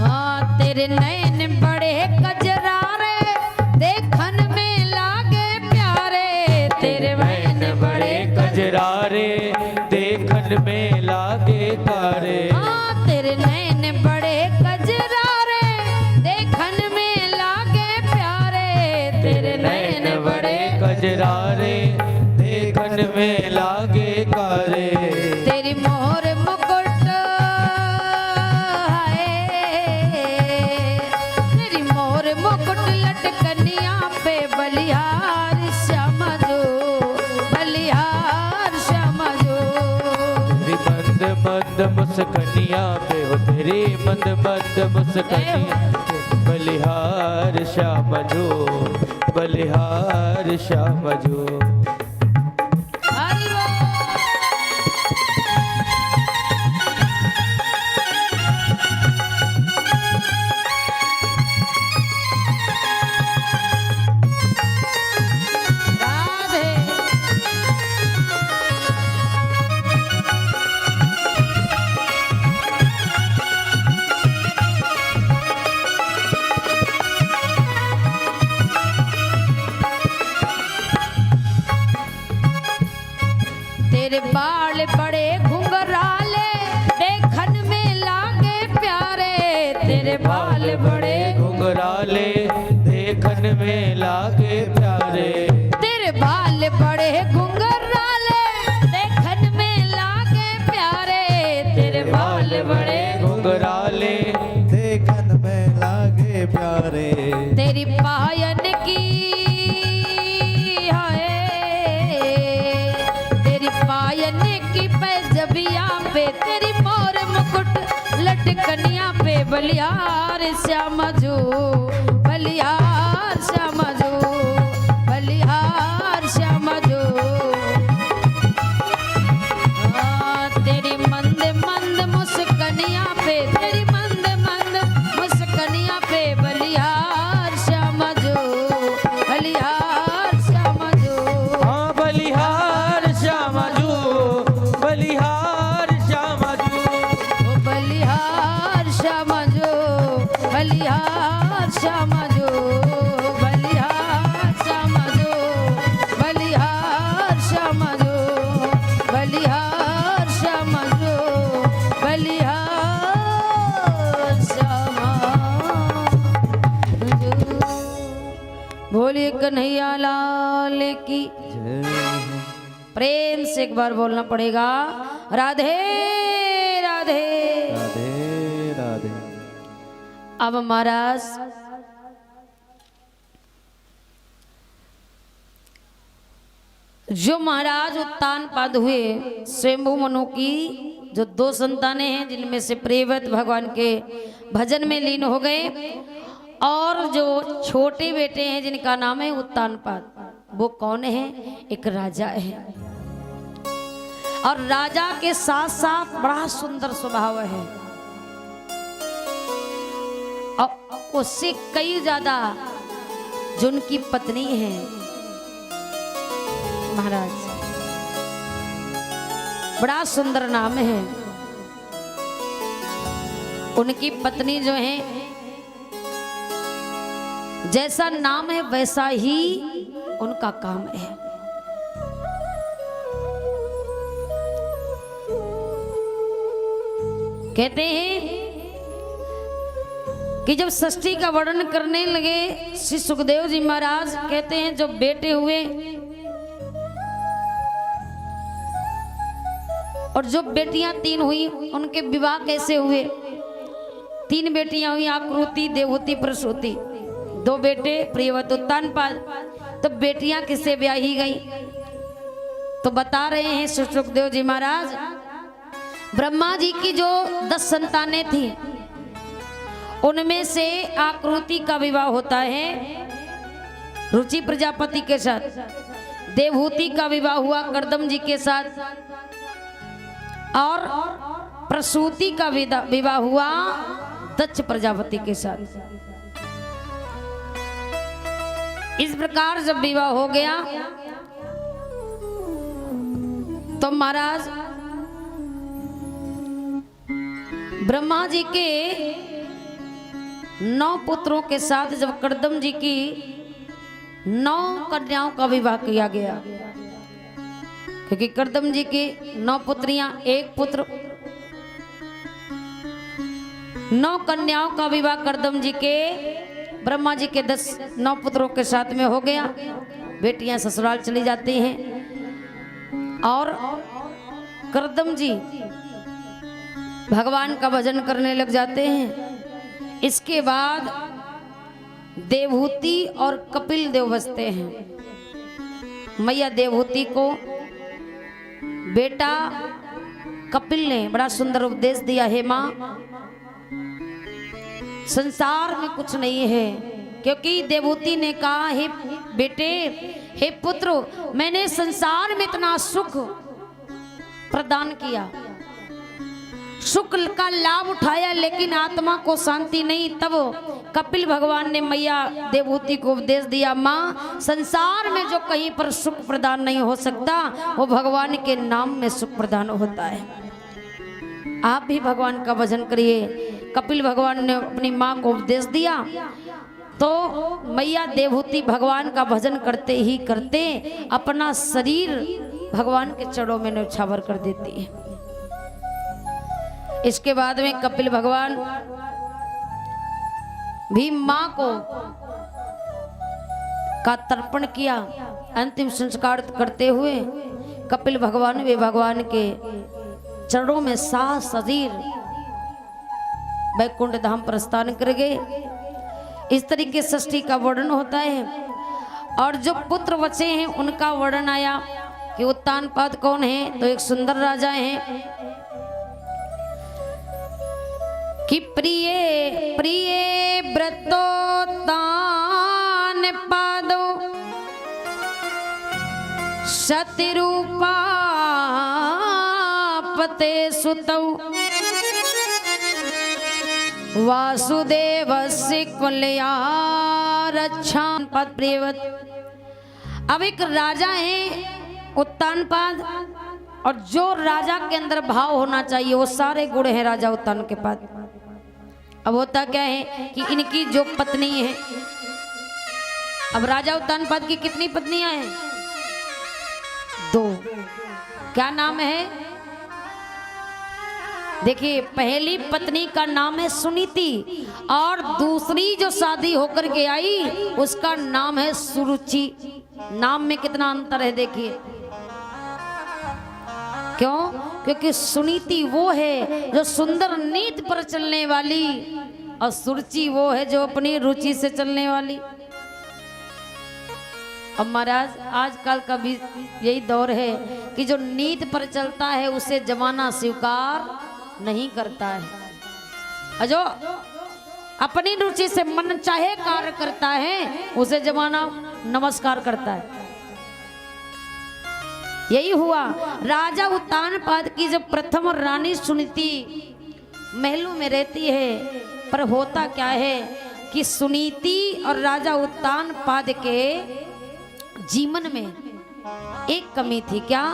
हाँ तेरे नैन बड़े कजरारे, देखन में लागे प्यारे। तेरे नैन बड़े कजरारे देखन में लागे तारे। हाँ तेरे नैन बड़े कजरारे, देखन में लागे प्यारे। तेरे नैन बड़े कजरारे देखन में लागे कारे। तेरी मोर मुकुट है, तेरी मोर मुकुट लटकनिया पे बलिहार श्याम जो, बलिहार श्याम जो। तेरी मंद मंद मुस्कनिया पे हो, तेरी मंद मंद मुस्कनिया पे बलिहार श्याम जो, बलिहार श्याम जो। हरि बोल। राधे तेरे बाल बड़े घुंघराले, देखन में लागे प्यारे। तेरे बाल बड़े घुंघराले देखन में लागे प्यारे। तेरे बाल बड़े घुंघराले, देखन में लागे प्यारे। तेरे बाल बड़े घुंघराले देखन में लागे प्यारे। तेरी पायन की हाय, तेरी पायन की पैजबिया पे, तेरी मोर मुकुट लटकनिया पे बलिहार श्याम जो, बलिहार श्याम जो, बलिहार श्याम जो। तेरी मंद मंद मुस्कनिया पे, तेरी मंद मंद मुस्कनिया पे बलिहार श्याम जो, बलिहार श्याम जो। हाँ बलिहार श्याम जो, बलिहार श्याम जो। ओ बलिहार श्याम जो, बलिहार श्याम जो, बलिहार श्याम जो, बलिहार श्याम जो, बलिहार श्याम जो, बलिहार श्याम जो। बोलिए कन्हैया लाल की प्रेम से एक बार बोलना पड़ेगा, राधे राधे। राधे राधे। अब महाराज जो महाराज उत्तानपाद हुए, स्वयंभू मनु की जो दो संतानें हैं, जिनमें से प्रियव्रत भगवान के भजन में लीन हो गए, और जो छोटे बेटे हैं जिनका नाम है उत्तानपाद, वो कौन है? एक राजा है, और राजा के साथ साथ बड़ा सुंदर स्वभाव है, और उससे कई ज्यादा जो उनकी पत्नी है महाराज, बड़ा सुंदर नाम है उनकी पत्नी जो है, जैसा नाम है वैसा ही उनका काम है। कहते हैं कि जब षष्ठी का वर्णन करने लगे श्री सुखदेव जी महाराज, कहते हैं जो बेटे हुए और जो बेटियां 3 हुई, उनके विवाह कैसे हुए? 3 बेटियां हुई, आकृति, देवहूति, प्रसूति। 2 बेटे प्रियव्रत उत्तानपाद। तो बेटियां किससे ब्याही गई? तो बता रहे हैं सुखदेव जी महाराज, ब्रह्मा जी की जो 10 संतानें थी उनमें से आकृति का विवाह होता है रुचि प्रजापति के साथ, देवहूति का विवाह हुआ कर्दम जी के साथ, और प्रसूति का विवाह हुआ दक्ष प्रजापति के साथ। इस प्रकार जब विवाह हो गया तो महाराज ब्रह्मा जी के 9 पुत्रों के साथ जब कर्दम जी की 9 कन्याओं का विवाह किया गया, क्योंकि कर्दम जी की 9 पुत्रियां, 1 पुत्र, 9 कन्याओं का विवाह कर्दम जी के ब्रह्मा जी के 9 पुत्रों के साथ में हो गया। बेटियां ससुराल चली जाती हैं और कर्दम जी भगवान का भजन करने लग जाते हैं। इसके बाद देवहूति और कपिल देव बसते हैं। मैया देवहूति को बेटा कपिल ने बड़ा सुंदर उपदेश दिया, हे माँ संसार में कुछ नहीं है, क्योंकि देवहूति ने कहा, हे बेटे, हे पुत्र, मैंने संसार में इतना सुख प्रदान किया, सुख का लाभ उठाया, लेकिन आत्मा को शांति नहीं। तब कपिल भगवान ने मैया देवहूति को उपदेश दिया, माँ संसार में जो कहीं पर सुख प्रदान नहीं हो सकता वो भगवान के नाम में सुख प्रदान होता है। आप भी भगवान का भजन करिए। कपिल भगवान ने अपनी माँ को उपदेश दिया तो मैया देवहूति भगवान का भजन करते ही करते अपना शरीर भगवान के चरणों में न्यौछावर कर देती है। इसके बाद में कपिल भगवान भी माँ को का तर्पण किया। अंतिम संस्कार करते हुए कपिल भगवान वे भगवान के चरणों में साह शरीर वैकुंठ धाम प्रस्थान कर गए। इस तरीके से षष्ठी का वर्णन होता है। और जो पुत्र बचे हैं उनका वर्णन आया कि उत्तानपाद कौन है, तो एक सुंदर राजा हैं कि प्रिय प्रिय व्रतोत्तान पादो सतिरूपा पते सुतौ वासुदेवस्य कुलया रक्षा पद प्रियवत। अब एक राजा है उत्तानपाद, और जो राजा के अंदर भाव होना चाहिए वो सारे गुण हैं राजा उत्तान के पास। अब होता क्या है कि इनकी जो पत्नी है, अब राजा उत्तानपाद की कितनी पत्नियां हैं? 2। क्या नाम है? देखिए, पहली पत्नी का नाम है सुनीति और दूसरी जो शादी होकर के आई उसका नाम है सुरुचि। नाम में कितना अंतर है देखिए। क्यों? क्योंकि सुनीति वो है जो सुंदर नीति पर चलने वाली और सुरुचि वो है जो अपनी रुचि से चलने वाली। अब महाराज आजकल का भी यही दौर है कि जो नीति पर चलता है उसे जमाना स्वीकार नहीं करता है, और जो अपनी रुचि से मन चाहे कार्य करता है उसे जमाना नमस्कार करता है। यही हुआ। राजा उत्तानपाद की जब प्रथम रानी सुनीति महलों में रहती है, पर होता क्या है कि सुनीति और राजा उत्तानपाद के जीवन में एक कमी थी। क्या?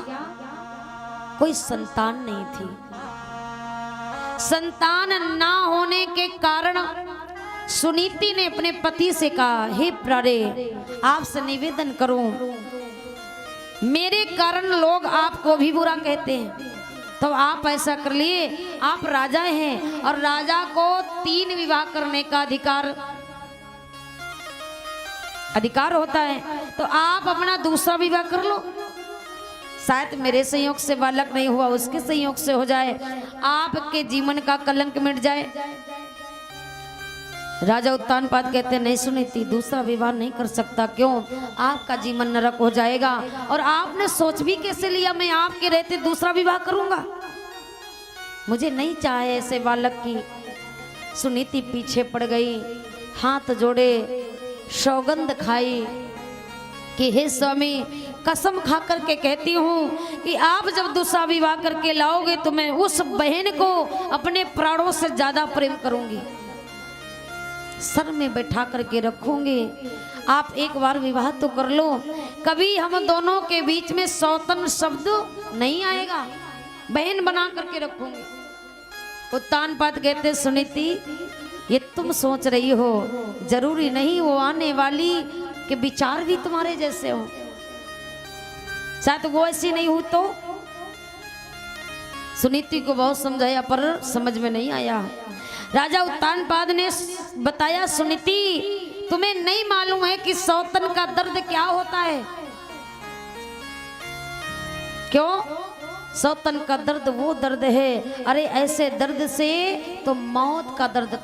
कोई संतान नहीं थी। संतान ना होने के कारण सुनीति ने अपने पति से कहा, हे प्यारे, आपसे निवेदन करूं, मेरे कारण लोग आपको भी बुरा कहते हैं, तो आप ऐसा कर लिए, आप राजा हैं और राजा को 3 विवाह करने का अधिकार होता है, तो आप अपना दूसरा विवाह कर लो। शायद मेरे संयोग से बालक नहीं हुआ, उसके संयोग से हो जाए, आपके जीवन का कलंक मिट जाए। राजा उत्तानपाद कहते नहीं सुनीति, दूसरा विवाह नहीं कर सकता। क्यों? आपका जीवन नरक हो जाएगा। और आपने सोच भी कैसे लिया मैं आपके रहते दूसरा विवाह करूंगा? मुझे नहीं चाहे ऐसे बालक की। सुनीति पीछे पड़ गई, हाथ जोड़े, सौगंध खाई कि हे स्वामी, कसम खा करके कहती हूँ कि आप जब दूसरा विवाह करके लाओगे तो मैं उस बहन को अपने प्राणों से ज्यादा प्रेम करूंगी, सर में बैठा करके रखूंगी। आप एक बार विवाह तो कर लो, कभी हम दोनों के बीच में सौतन शब्द नहीं आएगा, बहन बना करके रखूंगी। उत्तानपाद कहते सुनीति, ये तुम सोच रही हो, जरूरी नहीं वो आने वाली के विचार भी तुम्हारे जैसे हो। शायद वो ऐसी नहीं हुई तो। सुनीति को बहुत समझाया पर समझ में नहीं आया। राजा उत्तानपाद ने बताया सुनीति, तुम्हें नहीं मालूम है कि सौतन का दर्द क्या होता है? क्यों? सौतन का दर्द वो दर्द है, अरे ऐसे दर्द से तो मौत का दर्द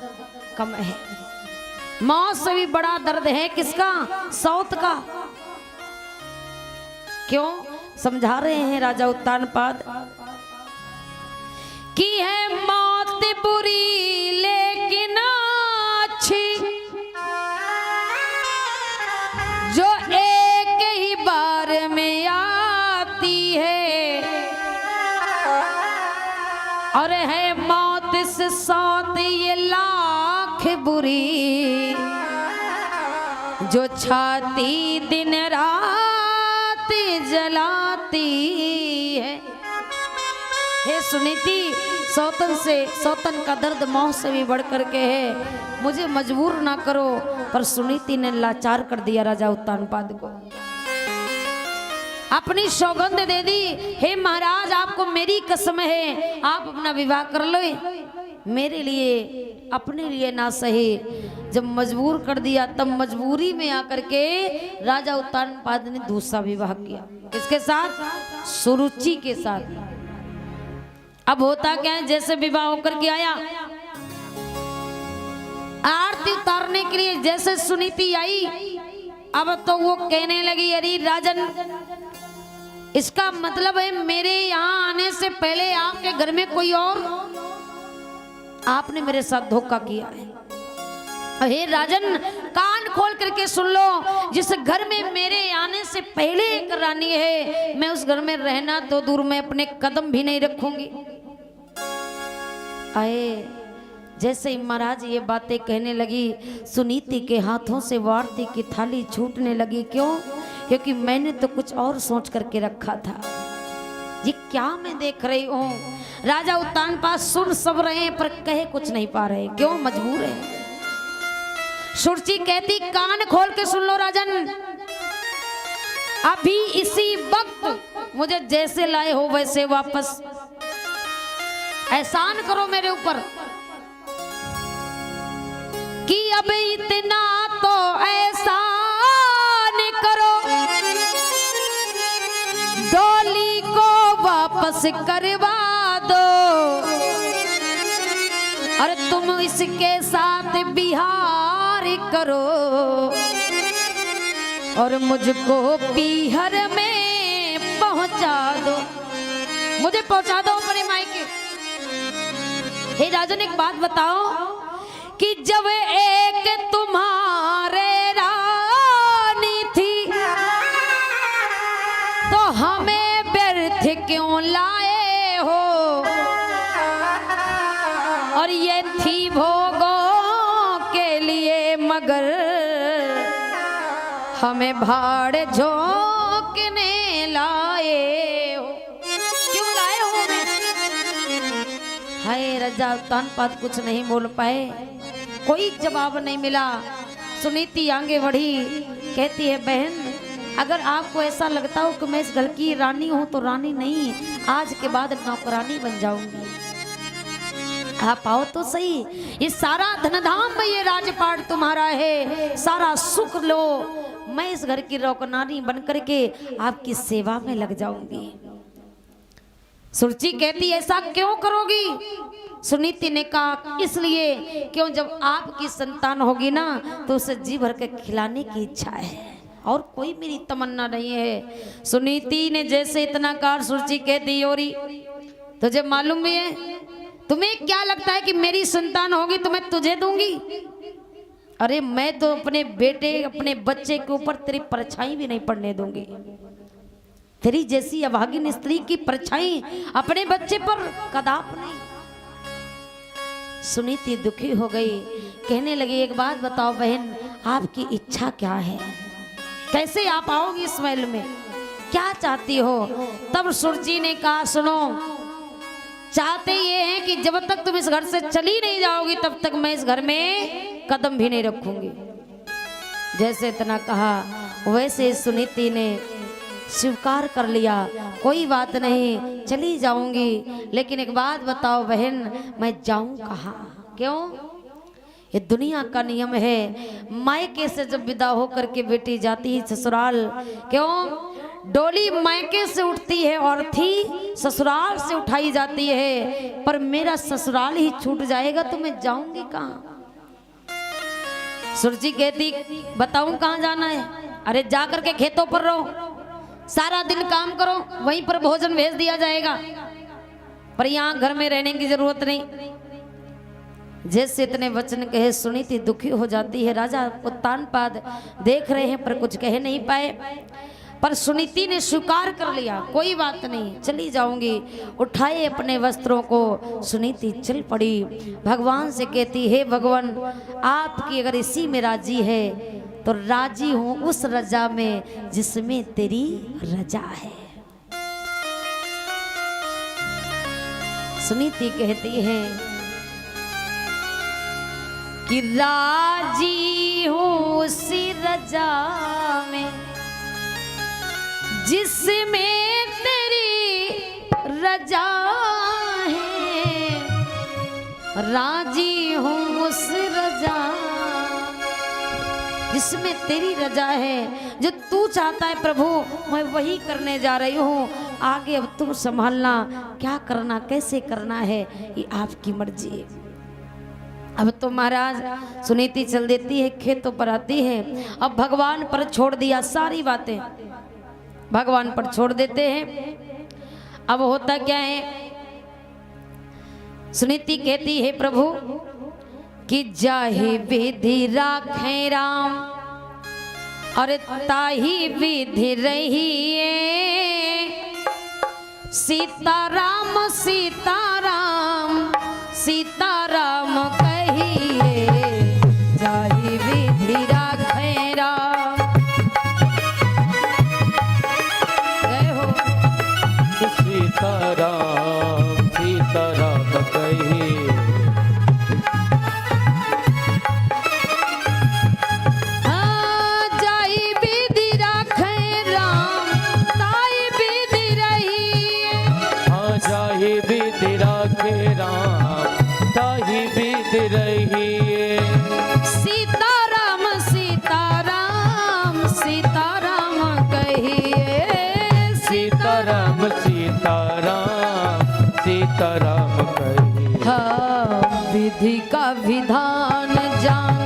कम है। मौत से भी बड़ा दर्द है किसका? सौत का। क्यों? समझा रहे हैं राजा उत्तानपाद कि है मौत बुरी लेकिन अच्छी, जो एक ही बार में आती है, और है मौत से सौत ये लाख बुरी, जो छाती दिन रात जलाती है। हे सुनीति, सौतन का दर्द मौत से भी बढ़ कर के है, मुझे मजबूर ना करो। पर सुनीति ने लाचार कर दिया राजा उत्तानपाद को, अपनी सौगंध दे दी, हे महाराज आपको मेरी कसम है, आप अपना विवाह कर लो, मेरे लिए अपने लिए ना सही। जब मजबूर कर दिया तब मजबूरी में आकर के राजा उत्तानपाद ने दूसरा विवाह किया। किसके साथ? सुरुचि के साथ। अब होता क्या है, जैसे विवाह होकर के आया, आरती उतारने के लिए जैसे सुनीति आई, अब तो वो कहने लगी, अरे राजन, इसका मतलब है मेरे यहाँ आने से पहले आपके घर में कोई और, आपने मेरे साथ धोखा किया है। हे राजन, कान खोल करके सुन लो, जिस घर में मेरे आने से पहले एक रानी है, मैं उस घर में रहना तो दूर, मैं अपने कदम भी नहीं रखूंगी। आए जैसे ही महाराज ये बातें कहने लगी, सुनीति के हाथों से वारती की थाली छूटने लगी। क्यों? क्योंकि मैंने तो कुछ और सोच करके रखा था। ये क्या मैं देख रही हूँ? राजा उत्तानपाद सुन सब रहे हैं पर कहे कुछ नहीं पा रहे। क्यों? मजबूर है। सुरुचि कहती, कान खोल के सुन लो राजन, अभी इसी वक्त मुझे जैसे लाए हो वैसे वापस एहसान करो मेरे ऊपर, कि अब इतना तो एहसान करो, डोली को वापस करवा दो, और तुम इसके साथ बिहार करो, और मुझको पीहर में पहुंचा दो, मुझे पहुंचा दो अपने मायके। हे राजन, एक बात बताओ कि जब एक तुम्हारे रानी थी तो हमें व्यर्थ क्यों लाए हो, और ये थी भोगों के लिए मगर हमें भाड़ झोंकने लाए हो, क्यों लाए हो हमें? हाय राजा उत्तानपाद कुछ नहीं बोल पाए, कोई जवाब नहीं मिला। सुनीति आगे बढ़ी, कहती है बहन, अगर आपको ऐसा लगता हो कि मैं इस घर की रानी हूं तो रानी नहीं, आज के बाद नौकरानी बन जाऊंगी। आप आओ तो सही, ये सारा धनधाम में ये राजपाट तुम्हारा है, सारा सुख लो, मैं इस घर की नौकरानी बन करके आपकी सेवा में लग जाऊंगी। सुरुचि कहती ऐसा क्यों करोगी? सुनीति ने कहा इसलिए क्यों जब आपकी संतान होगी ना तो उसे जी भर के खिलाने की इच्छा है और कोई मेरी तमन्ना नहीं है। सुनीति ने जैसे इतना कहा सुरुचि कहती योरी तुझे मालूम भी है, तुम्हें क्या लगता है कि मेरी संतान होगी तो मैं तुझे दूंगी? अरे मैं तो अपने बेटे अपने बच्चे के ऊपर तेरी परछाई भी नहीं पड़ने दूंगी। तेरी जैसी अभागिन स्त्री की परछाई अपने बच्चे पर कदाप नहीं। सुनीति दुखी हो गई, कहने लगी एक बात बताओ बहन, आपकी इच्छा क्या है? कैसे आप आओगी इस महल में? क्या चाहती हो? तब सुरुचि ने कहा सुनो, चाहते ये हैं कि जब तक तुम इस घर से चली नहीं जाओगी तब तक मैं इस घर में कदम भी नहीं रखूंगी। जैसे इतना कहा वैसे सुनीति ने स्वीकार कर लिया, कोई बात नहीं चली जाऊंगी, लेकिन एक बात बताओ बहन मैं जाऊं कहाँ? क्यों? ये दुनिया का नियम है, मायके से जब विदा होकर के बेटी जाती है ससुराल, क्यों डोली मायके से उठती है और थी ससुराल से उठाई जाती है, पर मेरा ससुराल ही छूट जाएगा तो मैं जाऊंगी कहाँ? सुरुचि कहती बताऊं कहाँ जाना है? अरे जा करके खेतों पर रहो, सारा दिन काम करो, वहीं पर भोजन भेज दिया जाएगा, पर यहाँ घर में रहने की जरूरत नहीं। जैसे इतने वचन कहे सुनीति दुखी हो जाती है। राजा उत्तानपाद देख रहे हैं पर कुछ कह नहीं पाए, पर सुनीति ने स्वीकार कर लिया, कोई बात नहीं चली जाऊंगी। उठाए अपने वस्त्रों को सुनीति चल पड़ी। भगवान से कहती हे भगवान आपकी अगर इसी में राजी है तो राजी हूं उस रजा में जिसमें तेरी रजा है। सुनीति कहती है कि राजी हूं उसी रजा में जिसमें तेरी रजा है, राजी हूं उस रजा जिसमें तेरी रजा है। जो तू चाहता है प्रभु मैं वही करने जा रही हूँ, आगे अब तुम संभालना, क्या करना कैसे करना है ये आपकी मर्जी। अब तो महाराज सुनीति चल देती है, खेतों पर आती है, अब भगवान पर छोड़ दिया, सारी बातें भगवान पर छोड़ देते हैं। अब होता क्या है, सुनीति कहती है प्रभु कि जाहि विधि राखे राम और ताही विधि रहिए, सीताराम सीताराम सीताराम कहिए, जाहि विधि राखे राम। जय हो सीताराम सीताराम कहिए, सीताराम सीताराम सीताराम कहिए, सीताराम सीताराम सीताराम कहिए। हाँ विधि का विधान जान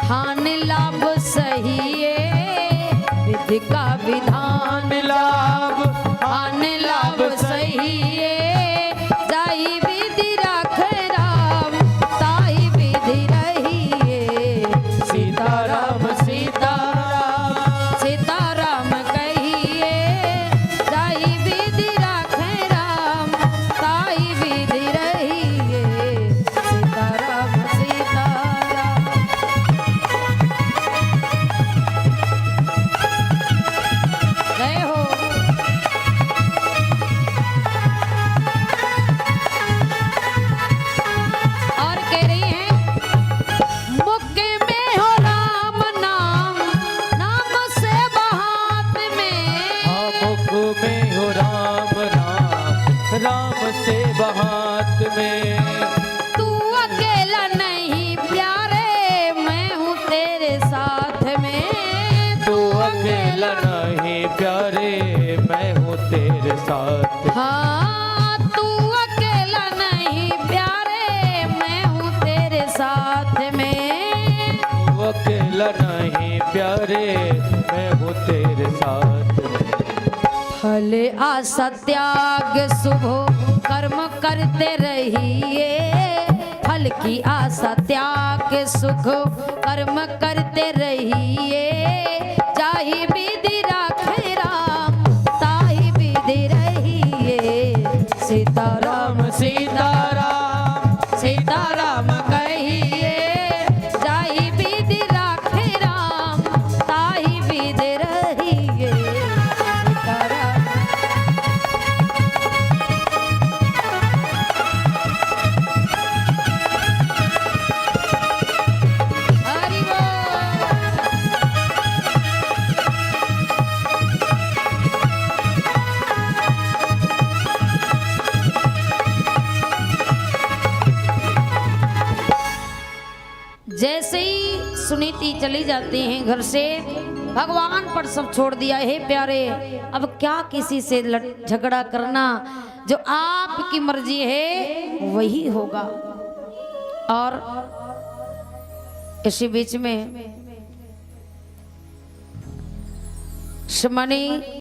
हान लाभ सही है, विधि का विधान लाभ हान लाभ सही है, जाई विधि राख राम ताई विधि रहिए, सीताराम सीताराम सीताराम कहिए, जाई विधि राख राम ताई विधि रहिए, सीताराम सीताराम। जय हो और कह रही हैं मुख में हो राम नाम, नाम से बहात में, हाँ मुख में हो राम राम राम से बहात में, तू अकेला नहीं प्यारे मैं हूँ तेरे साथ में, तू अकेला नहीं प्यारे मैं हूँ तेरे साथ। हाँ प्यारे मैं हूँ तेरे साथ में। फल आशा त्याग शुभ कर्म करते रहिए, फल की आशा त्याग सुख कर्म करते रहिए, चाहे विधि राखे राम ताहि विधि रहिए, सीताराम सीताराम सीताराम कहिए, जाहि विधि राखे राम ताहि विधि रहिए, सीताराम। हरि बोल। जैसे ही सुनीति चली जाती हैं घर से, भगवान पर सब छोड़ दिया। हे प्यारे, अब क्या किसी से झगड़ा करना, जो आपकी मर्जी है वही होगा। और इसी बीच में शमनी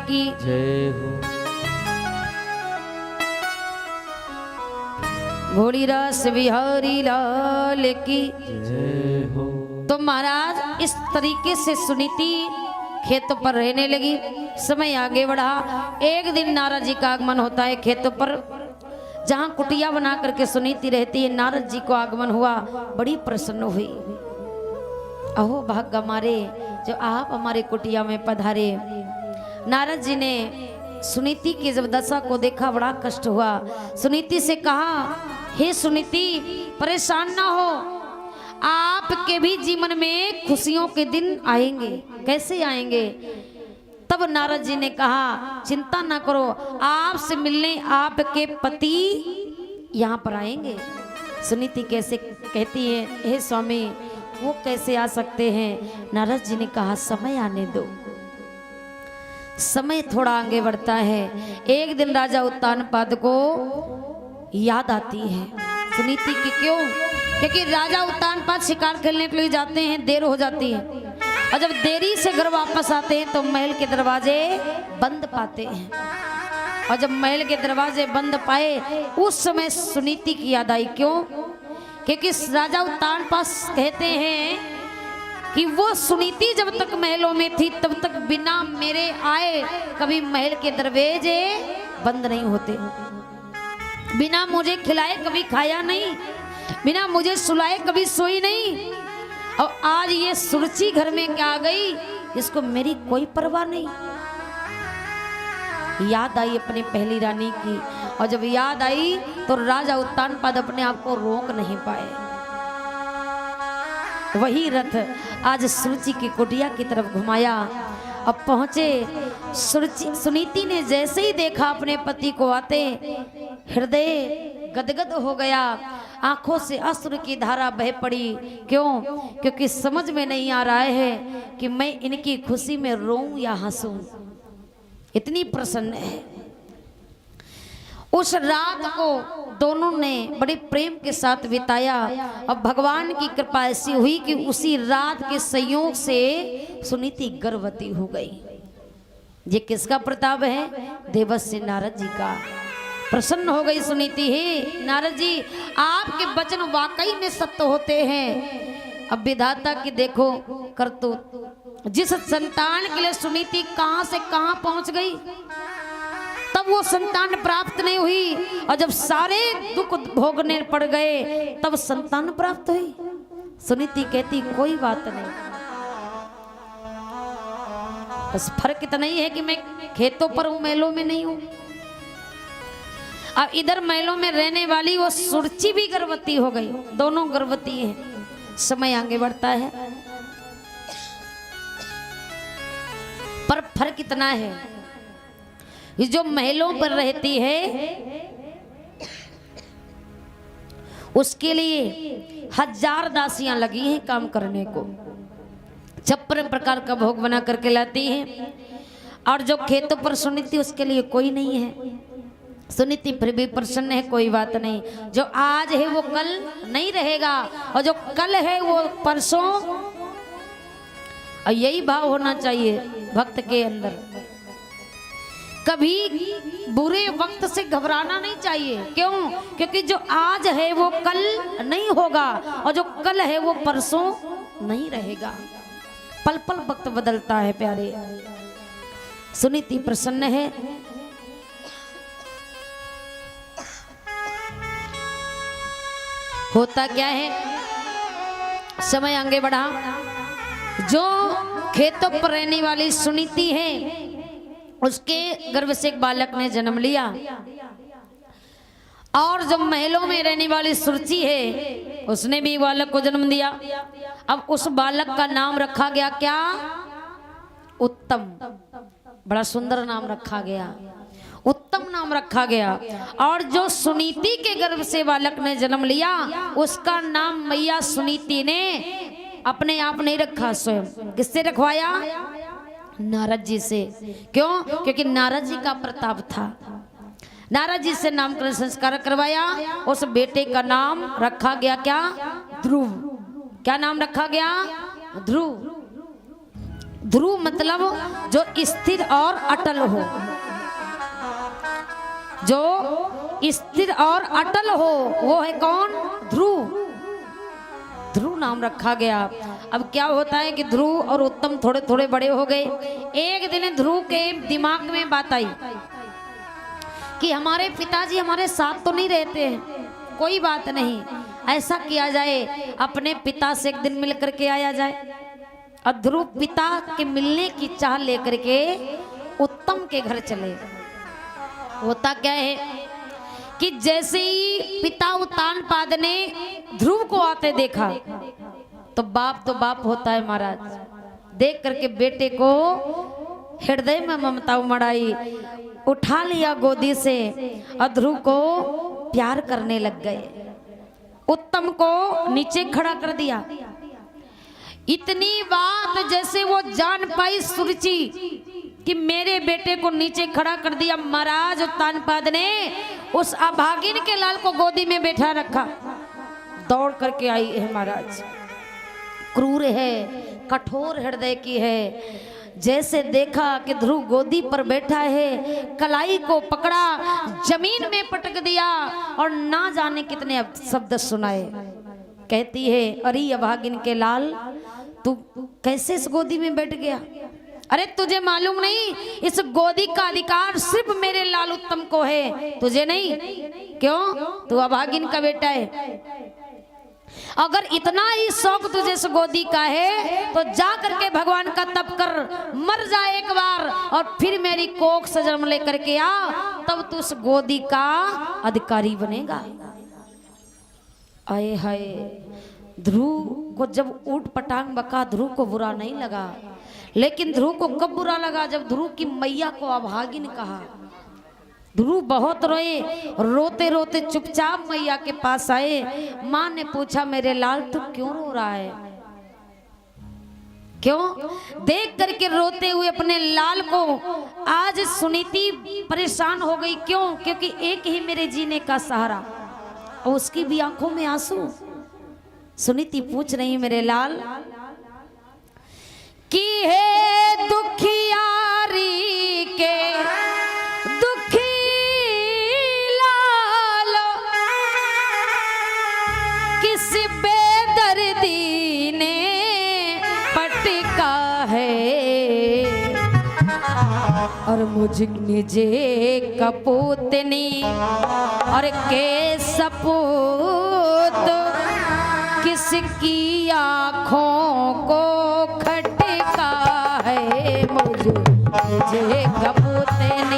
की जय हो। घोड़ी रस बिहारी लाल की जय हो। तो महाराज इस तरीके से सुनीति खेतों पर रहने लगी। समय आगे बढ़ा। एक दिन नारद जी का आगमन होता है खेतों पर, जहां कुटिया बना करके सुनीति रहती है। नारद जी को आगमन हुआ, बड़ी प्रसन्न हुई। अहो भाग्य हमारे जो आप हमारे कुटिया में पधारे। नारद जी ने सुनीति की जब दशा को देखा, बड़ा कष्ट हुआ। सुनीति से कहा, हे सुनीति, परेशान ना हो, आपके भी जीवन में खुशियों के दिन आएंगे। कैसे आएंगे? तब नारद जी ने कहा, चिंता ना करो, आपसे मिलने आपके पति यहाँ पर आएंगे। सुनीति कैसे कहती है, हे स्वामी, वो कैसे आ सकते हैं? नारद जी ने कहा, समय आने दो। समय थोड़ा आगे बढ़ता है। एक दिन राजा उत्तानपाद को याद आती है सुनीति की। क्यों? क्योंकि राजा उत्तानपाद शिकार खेलने के लिए जाते हैं, देर हो जाती है, और जब देरी से घर वापस आते हैं तो महल के दरवाजे बंद पाते हैं। और जब महल के दरवाजे बंद पाए, उस समय सुनीति की याद आई। क्यों? क्योंकि राजा उत्तानपाद कहते हैं कि वो सुनीति जब तक महलों में थी तब तक बिना मेरे आए कभी महल के दरवाजे बंद नहीं होते, बिना मुझे खिलाए कभी खाया नहीं, बिना मुझे सुलाए कभी सोई नहीं। और आज ये सुरुचि घर में क्या आ गई, इसको मेरी कोई परवाह नहीं। याद आई अपनी पहली रानी की, और जब याद आई तो राजा उत्तानपाद अपने आप को रोक नहीं पाए। वही रथ आज सुरुचि की कुटिया की तरफ घुमाया। अब पहुंचे सुनीति ने जैसे ही देखा अपने पति को आते, हृदय गदगद हो गया, आंखों से अश्रु की धारा बह पड़ी। क्यों? क्योंकि समझ में नहीं आ रहा है कि मैं इनकी खुशी में रोऊं या हंसूं। इतनी प्रसन्न है। उस रात को दोनों ने बड़े प्रेम के साथ बिताया और भगवान की कृपा ऐसी हुई कि उसी रात के संयोग से सुनीति गर्भवती हो गई। ये किसका प्रताप है? देवर्षि नारद जी का। प्रसन्न हो गई सुनीति, हे नारद जी आपके वचन वाकई में सत्य होते हैं। अब विधाता की देखो करतूत, जिस संतान के लिए सुनीति कहां से कहां पहुंच गई, तब वो संतान प्राप्त नहीं हुई, और जब सारे दुख भोगने पड़ गए तब संतान प्राप्त हुई। सुनीति कहती कोई बात नहीं, बस फर्क इतना ही है कि मैं खेतों पर हूं, महलों में नहीं हूं। अब इधर महलों में रहने वाली वो सुरची भी गर्भवती हो गई, दोनों गर्भवती हैं। समय आगे बढ़ता है, पर फर्क इतना है, जो महलों पर रहती है उसके लिए 1000 दासियां लगी हैं काम करने को, 56 प्रकार का भोग बना करके लाती हैं। और जो खेतों पर सुनीति उसके लिए कोई नहीं है। सुनीति फिर भी प्रसन्न है, कोई बात नहीं, जो आज है वो कल नहीं रहेगा, और जो कल है वो परसों। और यही भाव होना चाहिए भक्त के अंदर, कभी बुरे वक्त से घबराना नहीं चाहिए। क्यों? क्योंकि जो आज है वो कल नहीं होगा, और जो कल है वो परसों नहीं रहेगा। पल पल वक्त बदलता है प्यारे। सुनीति प्रसन्न है। होता क्या है, समय आगे बढ़ा, जो खेतों पर रहने वाली सुनीति है उसके गर्भ से एक बालक ने जन्म लिया, और जो महलों में रहने वाली सुरची है उसने भी बालक को जन्म दिया। अब उस बालक का नाम रखा गया क्या? उत्तम। बड़ा सुंदर नाम रखा गया, उत्तम नाम रखा गया। और जो सुनीति के गर्भ से बालक ने जन्म लिया उसका नाम मैया सुनीति ने अपने आप नहीं रखा, स्वयं किससे रखवाया? नारद जी से। क्यों? क्योंकि नारद जी का प्रताप था। नारद जी से नामकरण संस्कार करवाया। उस बेटे का नाम रखा गया क्या? ध्रुव। क्या नाम रखा गया? ध्रुव। ध्रुव मतलब जो स्थिर और अटल हो, जो स्थिर और अटल हो वो है कौन? ध्रुव। ध्रुव नाम रखा गया। अब क्या होता है कि ध्रुव और उत्तम थोड़े थोड़े बड़े हो गए। एक दिन ध्रुव के दिमाग में बात आई कि हमारे पिताजी हमारे साथ तो नहीं रहते हैं, कोई बात नहीं, ऐसा किया जाए अपने पिता से एक दिन मिल करके आया जाए। और ध्रुव पिता के मिलने की चाह लेकर के उत्तम के घर चले। होता क्या है कि जैसे ही पिता उत्तानपाद ने ध्रुव को आते देखा तो बाप होता है महाराज, देख करके बेटे को हृदय में ममता उमड़ाई, उठा लिया गोदी से और ध्रुव को प्यार करने लग गए। उत्तम को नीचे खड़ा कर दिया। इतनी बात जैसे वो जान पाई सुरुचि कि मेरे बेटे को नीचे खड़ा कर दिया, महाराज उत्तानपाद ने उस अभागिन के लाल को गोदी में बैठा रखा। दौड़ करके आई है महाराज, क्रूर है, कठोर हृदय की है। जैसे देखा कि ध्रुव गोदी पर बैठा है, कलाई को पकड़ा, जमीन में पटक दिया और ना जाने कितने शब्द सुनाए। कहती है, अरे अभागिन के लाल, तू कैसे इस गोदी में बैठ गया? अरे तुझे मालूम नहीं, इस गोदी का अधिकार सिर्फ मेरे लाल उत्तम को है, तुझे नहीं। क्यों? तू अभागिन का बेटा है। अगर इतना ही शौक तुझे इस गोदी का है तो जा करके भगवान का तप कर, मर जा एक बार और फिर मेरी कोख से जन्म लेकर के आ, तब तू उस गोदी का अधिकारी बनेगा। आए हाय, ध्रुव को जब ऊट पटांग बका, ध्रुव को बुरा नहीं लगा। लेकिन ध्रुव को कब बुरा लगा? जब ध्रुव की मैया को अभागिन कहा। ध्रुव बहुत रोए, रोते रोते चुपचाप मैया के पास आए। माँ ने पूछा, मेरे लाल तू क्यों रो रहा है? क्यों? देख करके रोते हुए अपने लाल को आज सुनीति परेशान हो गई। क्यों? क्योंकि एक ही मेरे जीने का सहारा, और उसकी भी आंखों में आंसू। सुनीति पूछ रही मेरे लाल कि हे दुखियारी के दुखी लालो, किस बेदर्दी ने पटका है, और मुझ निजे कपूतनी और के सपूत किसकी आँखों को खटका है, मुझे कपूतनी।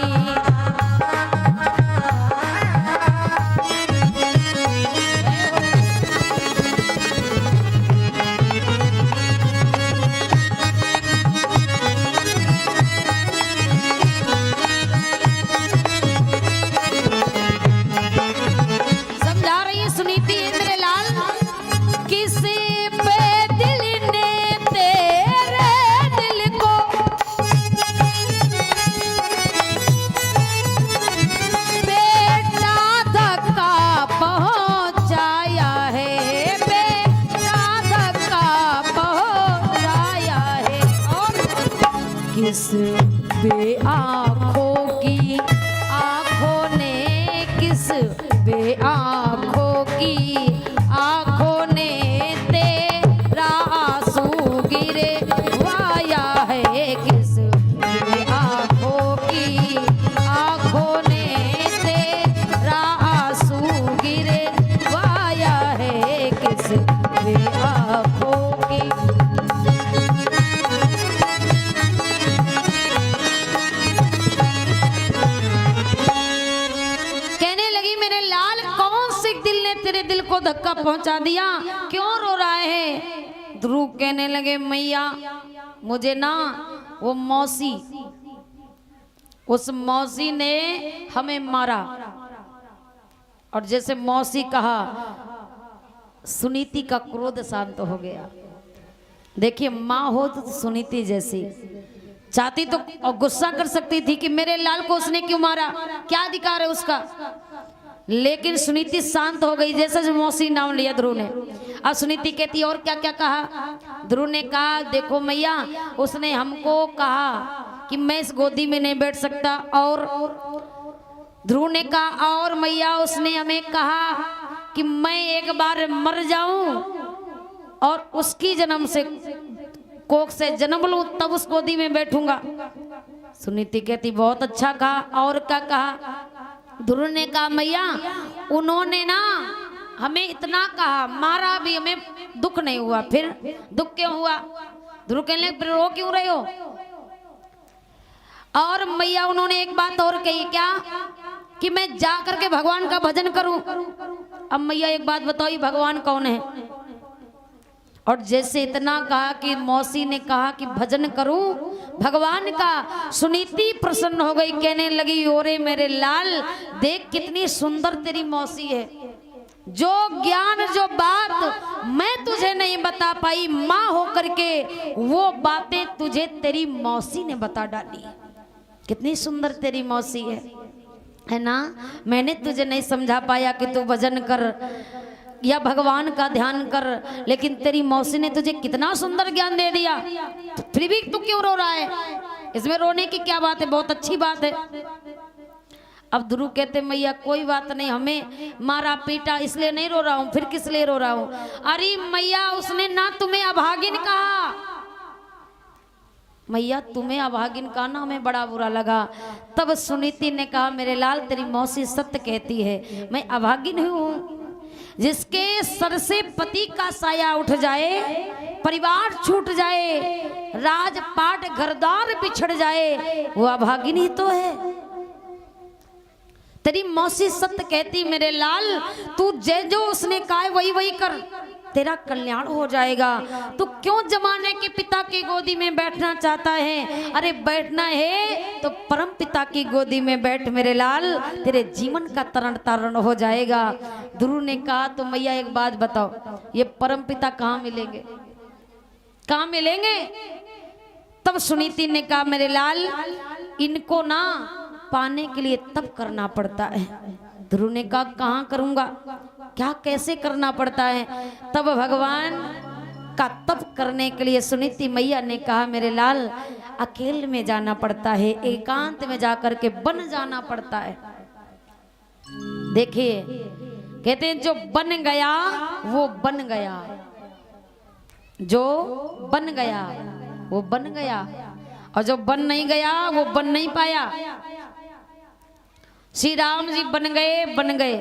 समझा रही है सुनीति मेरे लाल, किसी पे दिल ने तेरे दिल को बेटा धक्का पहुंचाया है, बेटा धक्का पहुंचाया है, और किस बे आँखों की आँखों ने, किस बे आँखों की आँखों ने तेरा आंसू गिरे वाया है, किस बे आँखों की आँखों ने तेरा आंसू गिरे वाया है, किस बे आँखों की। कहने लगी मेरे लाल, कौन से दिल ने तेरे दिल को धक्का पहुंचा दिया, क्यों रो रहा है? ध्रुव कहने लगे मैया मुझे ना वो मौसी, उस मौसी ने हमें मारा, और जैसे मौसी कहा सुनीति का क्रोध शांत हो गया। देखिए माँ हो तो सुनीति जैसी, चाहती तो गुस्सा कर सकती थी कि मेरे लाल को उसने क्यों मारा, क्या अधिकार है उसका, लेकिन सुनीति शांत हो गई। जैसे मौसी नाम लिया ध्रुव ने। अब सुनीति कहती और क्या क्या कहा? ध्रुव ने कहा देखो मैया उसने हमको कहा कि मैं इस गोदी में नहीं बैठ सकता, और ध्रुव ने कहा और मैया उसने हमें कहा कि मैं एक बार मर जाऊं और उसकी जन्म से कोख से जन्म लूं तब उस गोदी में बैठूंगा। सुनीति कहती बहुत अच्छा कहा, और क्या कहा? ध्रुव ने कहा मैया उन्होंने ना हमें इतना कहा, मारा भी हमें दुख नहीं हुआ, फिर दुख क्यों हुआ? ध्रुव कहने लगे फिर रो क्यों रहे हो? और मैया उन्होंने एक बात और कही, क्या? कि मैं जा करके भगवान का भजन करूं। अब मैया एक बात बताओ ये भगवान कौन है? और जैसे इतना कहा कि मौसी ने कहा कि भजन करूं भगवान का, सुनीति प्रसन्न हो गई, कहने लगी ओरे मेरे लाल देख कितनी सुंदर तेरी मौसी है, जो ज्ञान जो बात मैं तुझे नहीं बता पाई माँ होकर के वो बातें तुझे तेरी मौसी ने बता डाली। कितनी सुंदर तेरी मौसी है ना? मैंने तुझे नहीं समझा पाया कि तू भजन कर या भगवान का ध्यान कर, लेकिन तेरी मौसी ने तुझे कितना सुंदर ज्ञान दे दिया, तो फिर भी तू क्यों रो रहा है? इसमें रोने की क्या बात है, बहुत अच्छी बात है। अब ध्रुव कहते मैया कोई बात नहीं, हमें मारा पीटा इसलिए नहीं रो रहा हूँ, फिर किस लिए रो रहा हूँ? अरे मैया उसने ना तुम्हें अभागिन कहा, मैया तुम्हें अभागिन कहा ना, हमें बड़ा बुरा लगा। तब सुनीति ने कहा मेरे लाल तेरी मौसी सत्य कहती है, मैं अभागिन हूँ। जिसके सर से पति का साया उठ जाए, परिवार छूट जाए, राजपाट घरदार बिछड़ जाए, वो अभागिन ही तो है। तेरी मौसी सत्य कहती मेरे लाल, तू जो उसने कहा वही वही कर, तेरा कल्याण हो जाएगा। तू क्यों जमाने के पिता की गोदी में बैठना चाहता है? अरे बैठना है तो परम पिता की गोदी में बैठ मेरे लाल, तेरे जीवन का तरण तारण हो जाएगा। ध्रुव ने कहा तो मैया एक बात बताओ, ये परम पिता कहाँ मिलेंगे? कहाँ मिलेंगे? तब सुनीति ने कहा मेरे लाल इनको ना पाने के लिए तप करना पड़ता है। ध्रुव ने कहा कहाँ करूंगा, क्या कैसे करना पड़ता है? तब भगवान का तप करने के लिए सुनीति मैया ने कहा मेरे लाल अकेले में जाना पड़ता है, एकांत में जाकर के बन जाना पड़ता है। देखिए कहते हैं जो बन गया वो बन गया, जो बन गया वो बन गया, और जो बन नहीं गया वो बन नहीं पाया। श्री राम जी बन गए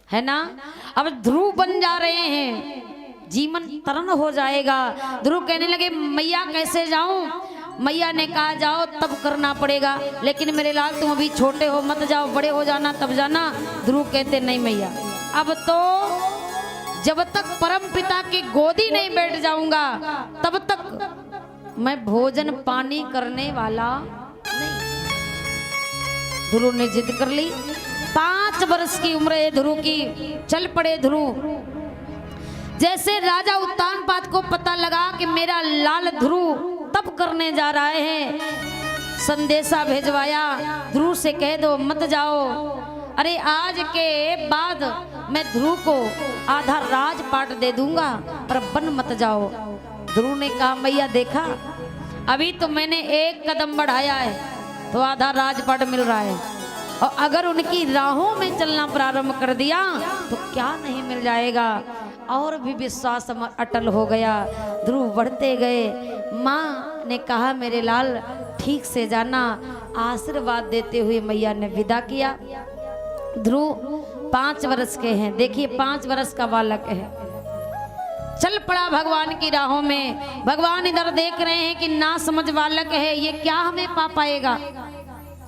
है ना। अब ध्रुव बन जा रहे हैं, जीवन तरण हो जाएगा। ध्रुव कहने लगे मैया कैसे जाऊं? मैया ने कहा जाओ तब करना पड़ेगा, लेकिन मेरे लाल तुम अभी छोटे हो, मत जाओ, बड़े हो जाना तब जाना। ध्रुव कहते नहीं मैया, अब तो जब तक परम पिता की गोदी नहीं बैठ जाऊंगा तब तक मैं भोजन पानी करने वाला नहीं। ध्रुव ने जिद कर ली। 5 वर्ष की उम्र है ध्रुव की। चल पड़े ध्रुव। जैसे राजा उत्तानपाद को पता लगा कि मेरा लाल ध्रुव तप करने जा रहे हैं, संदेशा भेजवाया ध्रुव से कह दो मत जाओ, अरे आज के बाद मैं ध्रुव को आधा राजपाट दे दूंगा पर बन मत जाओ। ध्रुव ने कहा मैया देखा अभी तो मैंने एक कदम बढ़ाया है तो आधा राजपाट मिल रहा है, और अगर उनकी राहों में चलना प्रारंभ कर दिया तो क्या नहीं मिल जाएगा। और भी विश्वास अटल हो गया। ध्रुव बढ़ते गए। माँ ने कहा मेरे लाल ठीक से जाना, आशीर्वाद देते हुए मैया ने विदा किया। ध्रुव 5 वर्ष के हैं, देखिए 5 वर्ष का बालक है। चल पड़ा भगवान की राहों में। भगवान इधर देख रहे हैं कि ना समझ बालक है, ये क्या हमें पा पाएगा?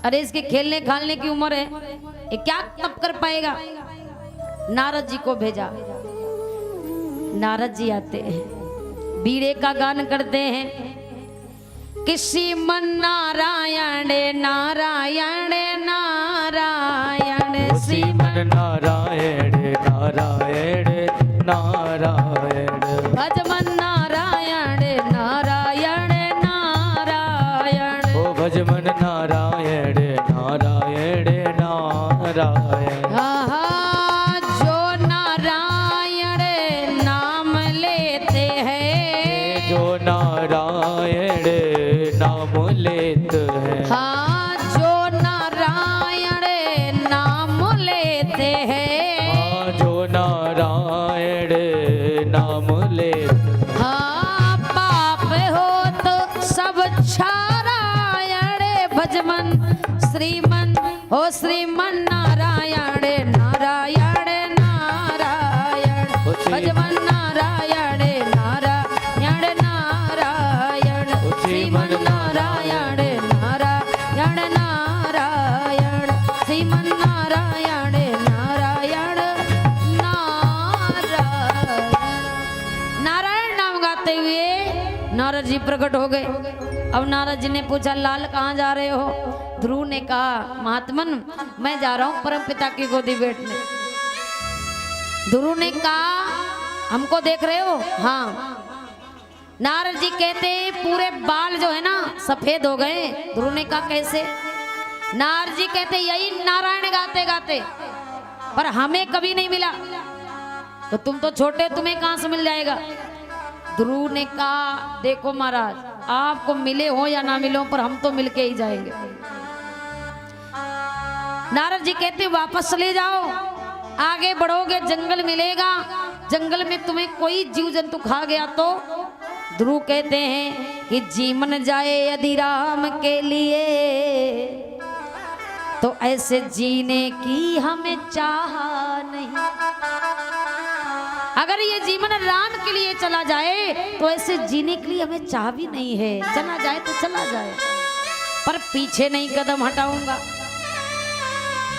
अरे इसके खेलने खालने की उम्र है, ये क्या तप कर पाएगा? नारद जी को भेजा। नारद जी आते हैं, बीड़े का गान करते हैं कि श्रीमन नारायण नारायण नारायण, श्रीमन नारायण नारायण नारायण, भजमन नारायण नारायण नारायण, ओ भजमन नारायण नारायण नारायण। जो नारायण नाम लेते हैं, जो नारायण नाम लेते हैं, हाँ जो नारायण नाम लेते हैं, हाँ जो नारायण नाम लेते, हाँ पाप हो तो सब छारायण भजमन श्रीमन हो श्रीमन नारायण नारायण नारायण, भजमन नारायण नारायण नारायण, श्रीमन नारायण नारायण नारायण, श्रीमन नारायण नारायण नारायण। नारायण नाम गाते हुए नारद जी प्रकट हो गए। अब नारद जी ने पूछा लाल कहाँ जा रहे हो? ध्रुव ने कहा महात्मन मैं जा रहा हूँ परम पिता की गोदी बैठने। ध्रुव ने कहा हमको देख रहे हो? हाँ। नारद जी कहते पूरे बाल जो है ना सफेद हो गए। ध्रुव ने कहा कैसे? नारद जी कहते यही नारायण गाते गाते, पर हमें कभी नहीं मिला, तो तुम तो छोटे, तुम्हें कहां से मिल जाएगा? ध्रुव ने कहा देखो महाराज आपको मिले हो या ना मिले हो, पर हम तो मिलके ही जाएंगे। नारद जी कहते वापस चले जाओ, आगे बढ़ोगे जंगल मिलेगा, जंगल में तुम्हें कोई जीव जंतु खा गया तो? ध्रुव कहते हैं कि जीवन जाए यदि राम के लिए तो ऐसे जीने की हमें चाह नहीं। अगर ये जीवन राम के लिए चला जाए तो ऐसे जीने के लिए हमें चाह भी नहीं है। चला जाए तो चला जाए, पर पीछे नहीं कदम हटाऊंगा।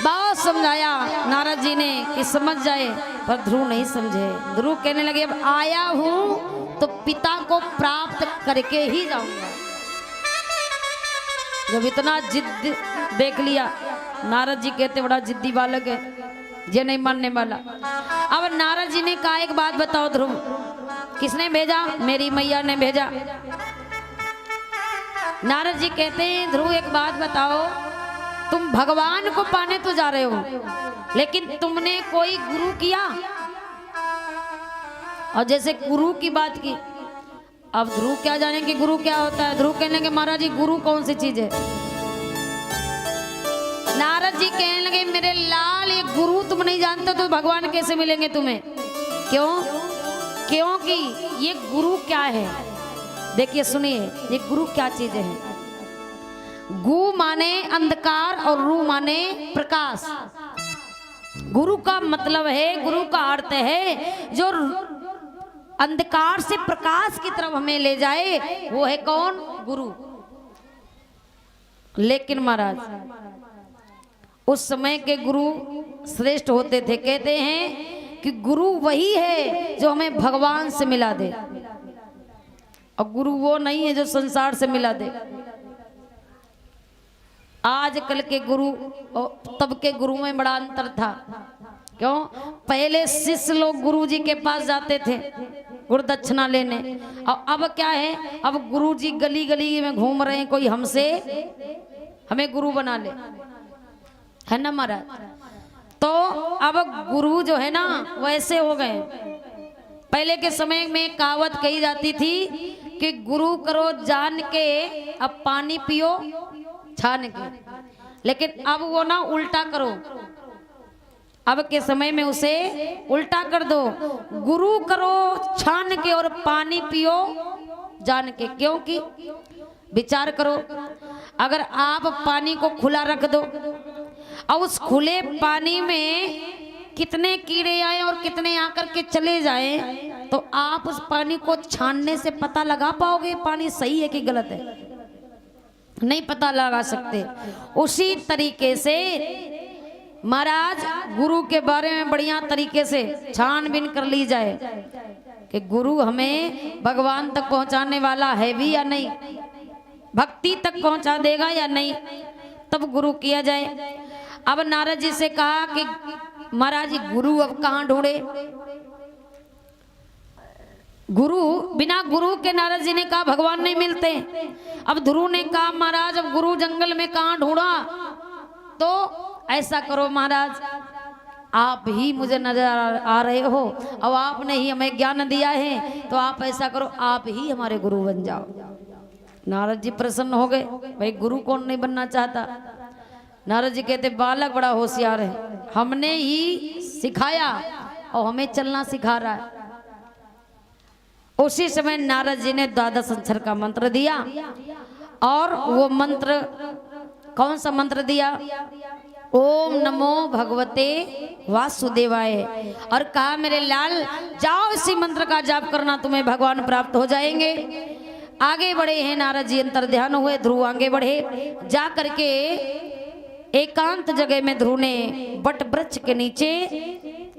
बहुत समझाया नारद जी ने कि समझ जाए, पर ध्रुव नहीं समझे। ध्रुव कहने लगे अब आया हूं तो पिता को प्राप्त करके ही जाऊंगा। जब इतना जिद देख लिया, नारद जी कहते बड़ा जिद्दी बालक है, ये नहीं मानने वाला। अब नारद जी ने कहा एक बात बताओ ध्रुव, किसने भेजा? मेरी मैया ने भेजा। नारद जी कहते हैं ध्रुव एक बात बताओ, तुम भगवान को पाने तो जा रहे हो, लेकिन तुमने कोई गुरु किया? और जैसे गुरु की बात की, अब ध्रुव क्या जाने कि गुरु क्या होता है। ध्रुव कहने लगे महाराज जी गुरु कौन सी चीज है? नारद जी कहने लगे मेरे लाल ये गुरु तुम नहीं जानते तो भगवान कैसे मिलेंगे तुम्हें? क्यों? क्योंकि ये गुरु क्या है, देखिए सुनिए, ये गुरु क्या चीज है। गु माने अंधकार और रू माने प्रकाश। गुरु का मतलब है, गुरु का अर्थ है जो अंधकार से प्रकाश की तरफ हमें ले जाए, वो है कौन? गुरु। लेकिन महाराज उस समय के गुरु श्रेष्ठ होते थे। कहते हैं कि गुरु वही है जो हमें भगवान से मिला दे, और गुरु वो नहीं है जो संसार से मिला दे। आजकल के गुरु और तब के गुरु में बड़ा अंतर था। क्यों? पहले शिष्य लोग गुरु जी के पास जाते थे गुरुदक्षिणा लेने, और अब क्या है, अब गुरु जी गली गली में घूम रहे हैं, कोई हमसे हमें गुरु बना ले, है ना महाराज? तो अब गुरु जो है ना वैसे हो गए। पहले के समय में कहावत कही जाती थी कि गुरु करो जान के, अब पानी पियो छान के। लेकिन अब वो ना उल्टा करो, अब के समय में उसे उल्टा कर दो, गुरु करो छान के और पानी पियो जान के। क्योंकि विचार करो, अगर आप पानी को खुला रख दो और उस खुले पानी में कितने कीड़े आए और कितने आकर के चले जाएं, तो आप उस पानी को छानने से पता लगा पाओगे पानी सही है कि गलत है? नहीं पता लगा सकते। उसी तरीके से महाराज गुरु के बारे में बढ़िया तरीके से छानबीन कर ली जाए कि गुरु हमें भगवान तक पहुंचाने वाला है भी या नहीं, भक्ति तक पहुंचा देगा या नहीं, तब गुरु किया जाए। अब नारद जी से कहा कि महाराज जी गुरु अब कहाँ ढूंढे? गुरु, बिना गुरु के नारद जी ने कहा भगवान नहीं मिलते। अब ध्रुव ने कहा महाराज अब गुरु जंगल में कहाँ ढूंढा? तो ऐसा करो महाराज, आप ही मुझे नजर आ रहे हो और आपने ही हमें ज्ञान दिया है, तो आप ऐसा करो आप ही हमारे गुरु बन जाओ। नारद जी प्रसन्न हो गए, भाई गुरु कौन नहीं बनना चाहता। नारद जी कहते बालक बड़ा होशियार है, हमने ही सिखाया और हमें चलना सिखा रहा है। उसी समय नारद जी ने द्वादश अक्षर का मंत्र दिया, और वो मंत्र कौन सा मंत्र दिया? ओम नमो भगवते वासुदेवाय। और कहा मेरे लाल जाओ इसी मंत्र का जाप करना, तुम्हें भगवान प्राप्त हो जाएंगे। आगे बढ़े हैं नारद जी, अंतर ध्यान हुए, ध्रुव आगे बढ़े। जा करके एकांत जगह में ध्रुव ने बट वृक्ष के नीचे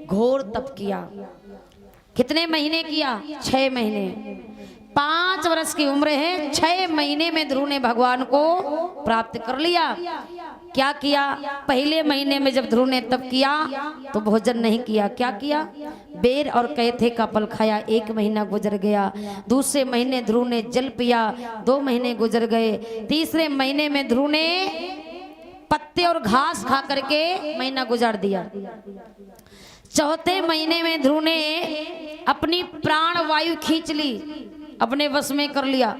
घोर तप किया। कितने महीने किया? 6 महीने। 5 वर्ष की उम्र है, 6 महीने में ध्रुव ने भगवान को प्राप्त कर लिया। क्या किया? पहले महीने में जब ध्रुव ने तप किया तो भोजन नहीं किया। क्या किया? बेर और कैथे का फल खाया। 1 महीना गुजर गया। दूसरे महीने ध्रुव ने जल पिया। 2 महीने गुजर गए। तीसरे महीने में ध्रुव ने पत्ते और घास खा करके महीना गुजार दिया। चौथे महीने में ध्रुव ने अपनी प्राण वायु खींच ली, अपने वश में कर लिया।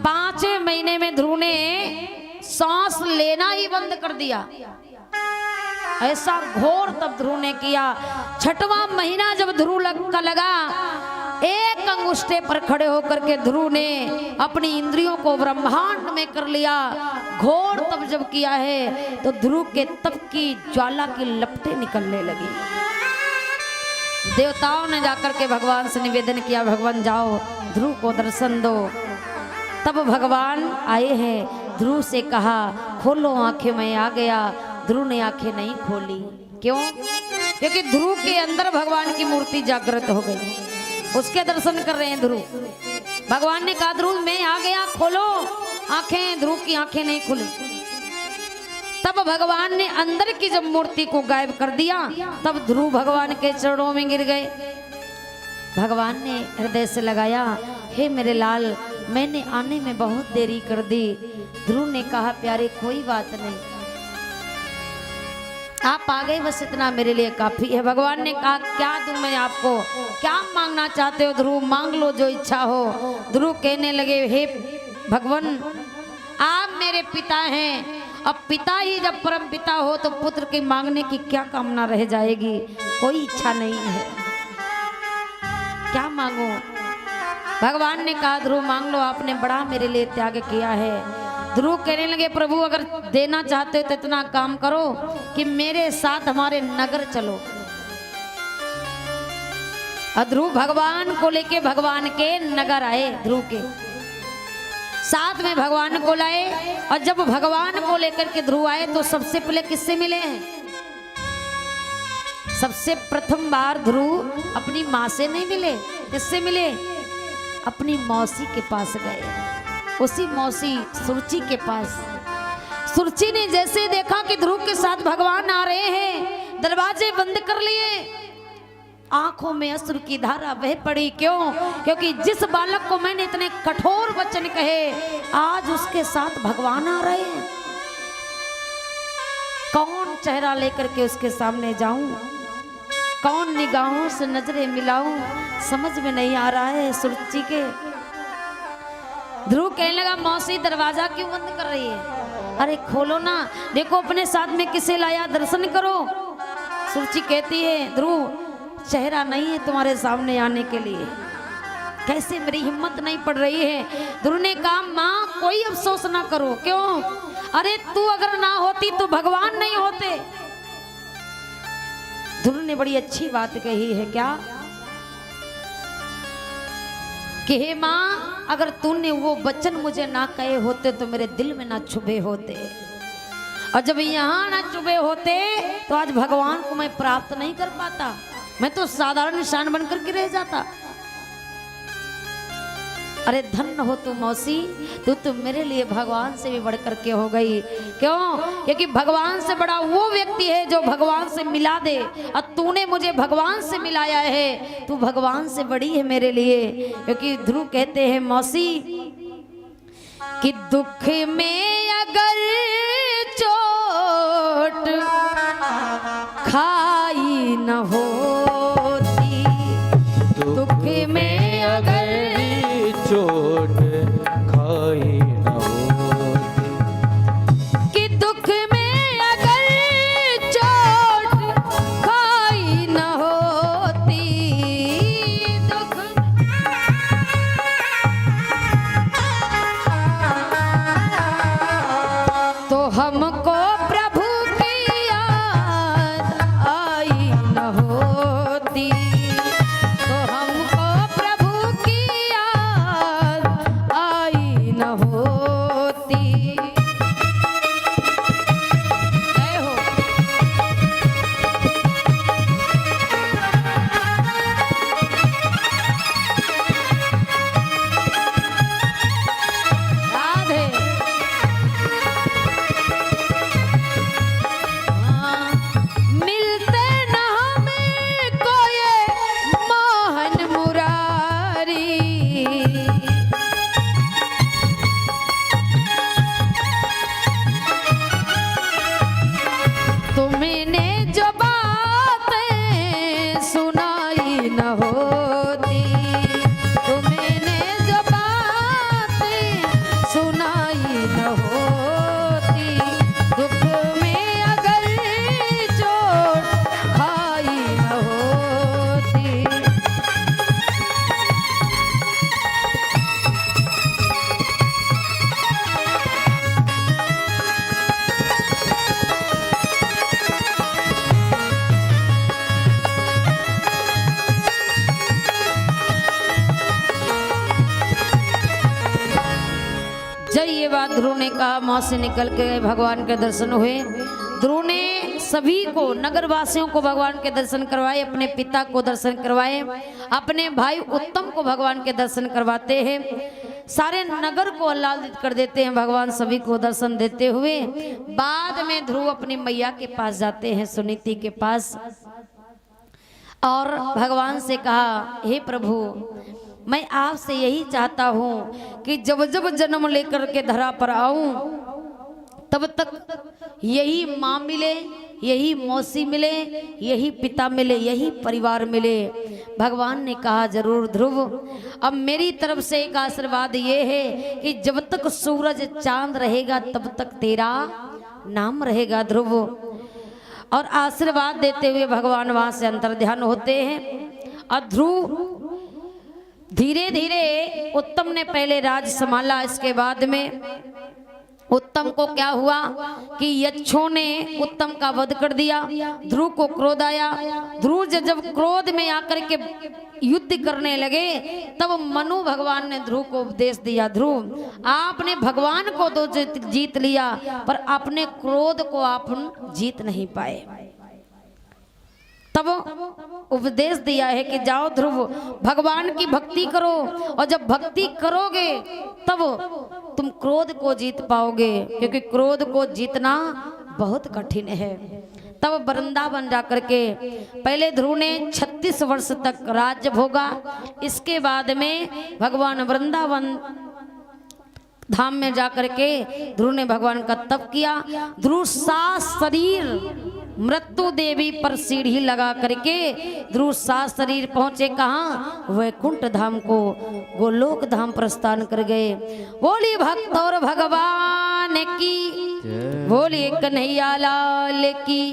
5वें महीने में ध्रुव ने सांस लेना ही बंद कर दिया। ऐसा घोर तब ध्रुव ने किया। 6वां महीना जब ध्रुव का लगा, एक अंगुष्ठे पर खड़े होकर के ध्रुव ने अपनी इंद्रियों को ब्रह्मांड में कर लिया। घोर तप जब किया है तो ध्रुव के तप की ज्वाला की लपटें निकलने लगी। देवताओं ने जाकर के भगवान से निवेदन किया, भगवान जाओ ध्रुव को दर्शन दो। तब भगवान आए हैं। ध्रुव से कहा खोलो आंखें, मैं आ गया। ध्रुव ने आंखें नहीं खोली। क्यों? क्योंकि ध्रुव के अंदर भगवान की मूर्ति जागृत हो गई, उसके दर्शन कर रहे हैं ध्रुव। भगवान ने कहा ध्रुव मैं आ गया, खोलो आंखें। ध्रुव की आंखें नहीं खुली। तब भगवान ने अंदर की जब मूर्ति को गायब कर दिया, तब ध्रुव भगवान के चरणों में गिर गए। भगवान ने हृदय से लगाया, हे मेरे लाल, मैंने आने में बहुत देरी कर दी। ध्रुव ने कहा, प्यारे कोई बात नहीं, आप आ गए, बस इतना मेरे लिए काफी है। भगवान ने कहा, क्या दूं मैं आपको, क्या मांगना चाहते हो ध्रुव, मांग लो जो इच्छा हो। ध्रुव कहने लगे, हे भगवान, आप मेरे पिता हैं, अब पिता ही जब परम पिता हो तो पुत्र की मांगने की क्या कामना रह जाएगी, कोई इच्छा नहीं है, क्या मांगो। भगवान ने कहा, ध्रुव मांग लो, आपने बड़ा मेरे लिए त्याग किया है। ध्रुव कहने लगे, प्रभु अगर देना चाहते हो तो इतना काम करो कि मेरे साथ हमारे नगर चलो। ध्रुव भगवान को लेके भगवान के नगर आए, ध्रुव के साथ में भगवान को लाए। और जब भगवान को लेकर के ध्रुव आए तो सबसे पहले किससे मिले हैं? सबसे प्रथम बार ध्रुव अपनी माँ से नहीं मिले, किससे मिले? अपनी मौसी के पास गए, उसी मौसी सुरुचि के पास। सुरुचि ने जैसे देखा कि ध्रुव के साथ भगवान आ रहे हैं, दरवाजे बंद कर लिए, आंखों में अश्रु की धारा बह पड़ी। क्यों? क्योंकि जिस बालक को मैंने इतने कठोर वचन कहे, आज उसके साथ भगवान आ रहे हैं। कौन चेहरा लेकर के उसके सामने जाऊं, कौन निगाहों से नजरें मिलाऊं, समझ में नहीं आ रहा है सुरुचि के। ध्रुव कहने लगा, मौसी दरवाजा क्यों बंद कर रही है? अरे खोलो ना, देखो अपने साथ में किसे लाया, दर्शन करो। सुरुचि कहती है, ध्रुव चेहरा नहीं है तुम्हारे सामने आने के लिए, कैसे मेरी हिम्मत नहीं पड़ रही है। ध्रुव ने कहा, माँ कोई अफसोस ना करो। क्यों? अरे तू अगर ना होती तो भगवान नहीं होते। ध्रुव ने बड़ी अच्छी बात कही है, क्या कि हे माँ, अगर तूने वो वचन मुझे ना कहे होते तो मेरे दिल में ना छुपे होते, और जब यहाँ ना छुपे होते तो आज भगवान को मैं प्राप्त नहीं कर पाता, मैं तो साधारण निशान बनकर के रह जाता। अरे धन्य हो तू मौसी, तू मेरे लिए भगवान से भी बढ़कर के हो गई। क्यों? क्योंकि भगवान से बड़ा वो व्यक्ति है जो भगवान से मिला दे, और तूने मुझे भगवान से मिलाया है, तू भगवान से बड़ी है मेरे लिए। क्योंकि ध्रुव कहते हैं, मौसी कि दुख में अगर चोट खाई न होती, दुख में अगर चोट खाई न होती, कि दुख में अगर चोट खाई न होती, दुख तो हमको प्रभु की याद आई न होती, तो हमको प्रभु की याद आई न होती। जय हो। राधे। मिलते न हमें कोई मोहन मुरारी, तुमने जो बातें सुनाई न होती, तुमने जो बातें सुनाई न होती, दुख में अगर चोट खाई न होती। जब ये बात ध्रुव ने कहा, मौसी निकल के भगवान के दर्शन हुए। ध्रुव ने सभी को, नगरवासियों को भगवान के दर्शन करवाए, अपने पिता को दर्शन करवाए, अपने भाई उत्तम को भगवान के दर्शन करवाते हैं। सारे नगर को आह्लादित कर देते हैं भगवान, सभी को दर्शन देते हुए बाद में ध्रुव अपनी मैया के पास जाते हैं, सुनीति के पास, और भगवान से कहा, हे प्रभु मैं आपसे यही चाहता हूँ कि जब जब जन्म लेकर के धरा पर आऊं तब तक यही माँ मिले, यही मौसी मिले, यही पिता मिले, यही परिवार मिले। भगवान ने कहा, जरूर ध्रुव, अब मेरी तरफ से एक आशीर्वाद ये है कि जब तक सूरज चांद रहेगा तब तक तेरा नाम रहेगा ध्रुव। और आशीर्वाद देते हुए भगवान वहां से अंतर्ध्यान होते हैं। और ध्रुव धीरे धीरे, उत्तम ने पहले राज संभाला, इसके बाद में उत्तम को क्या हुआ कि यक्षों ने उत्तम का वध कर दिया। ध्रुव को क्रोध आया। ध्रुव जब क्रोध में आकर के युद्ध करने लगे तब मनु भगवान ने ध्रुव को उपदेश दिया, ध्रुव आपने भगवान को तो जीत लिया पर अपने क्रोध को आप जीत नहीं पाए। तब उपदेश दिया है कि जाओ ध्रुव, भगवान की भक्ति करो, और जब भक्ति करोगे तब तुम क्रोध को जीत पाओगे, क्योंकि क्रोध को जीतना बहुत कठिन है। तब वृंदावन जाकर के पहले ध्रुव ने 36 वर्ष तक राज्य भोगा। इसके बाद में भगवान वृंदावन धाम में जाकर के ध्रुव ने भगवान का तप किया। ध्रुव सात शरीर मृत्यु देवी पर सीढ़ी लगा करके ध्रुव सात शरीर पहुंचे कहाँ? वैकुंठ धाम को, गोलोक धाम प्रस्थान कर गए। बोली भक्त और भगवान की, बोली कन्हैया लाल की।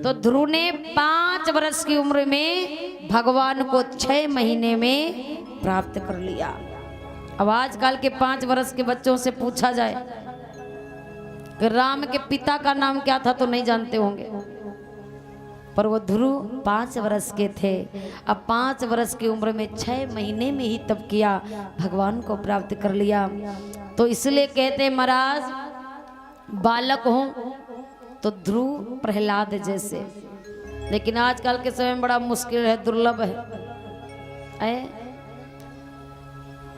तो ध्रुव ने 5 वर्ष की उम्र में भगवान को 6 महीने में प्राप्त कर लिया। अब आजकल के 5 वर्ष के बच्चों से पूछा जाए कि राम के पिता का नाम क्या था तो नहीं जानते होंगे, पर वो ध्रुव 5 वर्ष के थे। अब 5 वर्ष की उम्र में 6 महीने में ही तप किया, भगवान को प्राप्त कर लिया। तो इसलिए कहते हैं महाराज, बालक हो तो ध्रुव प्रहलाद जैसे। लेकिन आजकल के समय में बड़ा मुश्किल है, दुर्लभ है।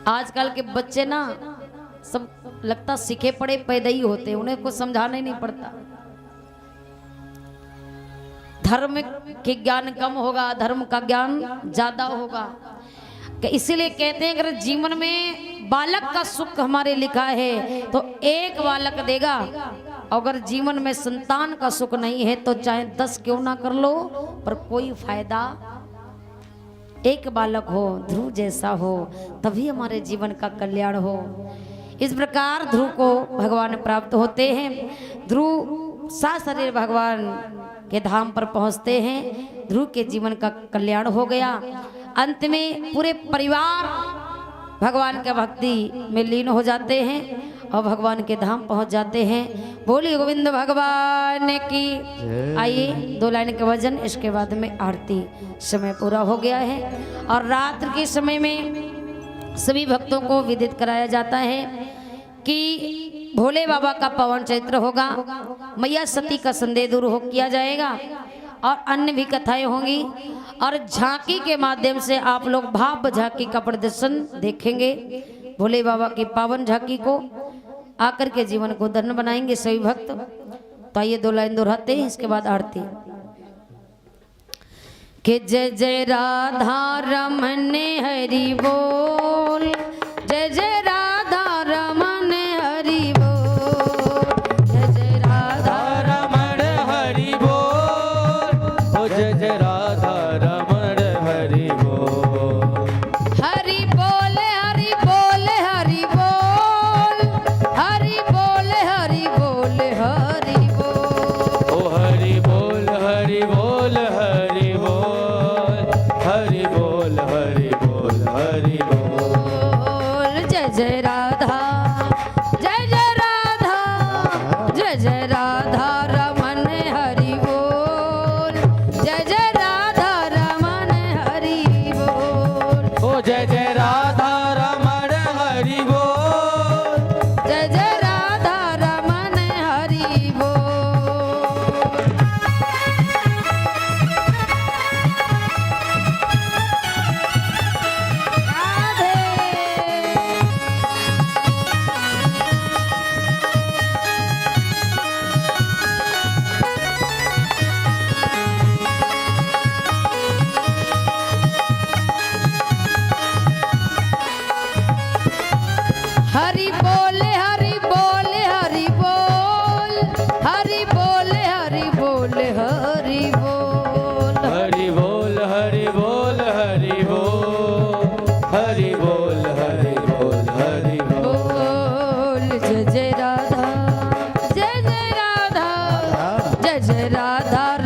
आजकल के बच्चे ना सब लगता सीखे पड़े पैदा ही होते, उन्हें कुछ समझाना ही नहीं पड़ता। धर्म के ज्ञान कम होगा, धर्म का ज्ञान ज्यादा होगा। इसीलिए कहते हैं अगर जीवन में बालक का सुख हमारे लिखा है तो एक बालक देगा, अगर जीवन में संतान का सुख नहीं है तो चाहे 10 क्यों ना कर लो, पर कोई फायदा। एक बालक हो, ध्रुव जैसा हो, तभी हमारे जीवन का कल्याण हो। इस प्रकार ध्रुव को भगवान प्राप्त होते हैं। ध्रुव सात शरीर भगवान के धाम पर पहुंचते हैं। ध्रुव के जीवन का कल्याण हो गया। अंत में पूरे परिवार भगवान के भक्ति में लीन हो जाते हैं और भगवान के धाम पहुंच जाते हैं। बोलिए गोविंद भगवान की। आइए 2 लाइन के भजन, इसके बाद में आरती। समय पूरा हो गया है और रात्रि के समय में सभी भक्तों को विदित कराया जाता है कि भोले बाबा का पवन चैत्र होगा, मैया सती का संदेह दूर हो किया जाएगा और अन्य भी कथाएं होंगी। और झांकी के माध्यम से आप लोग भाव झांकी का प्रदर्शन देखेंगे। भोले बाबा की पावन झांकी को आकर के जीवन को धन्य बनाएंगे सभी भक्त। तो आइए 2 लाइन दोहराते हैं, इसके बाद आरती। कि जय जय राधा रमन हरि बोल, जय जय राधा रमन हरि बोल, जय जय राधा रमण हरि बोल, ओ जय जय राधा रमण हरि बोल। हरि बोल हरि बोल हरि बोल, हरि बोल हरि बोल हरि बोल, ओ हरि बोल हरि बोल हरि बोल, हरि बोल हरि बोल हरि बोल। जय जय राधा, जय जय राधा, जय जय राधा रमन हरि बोल, जय जय राधा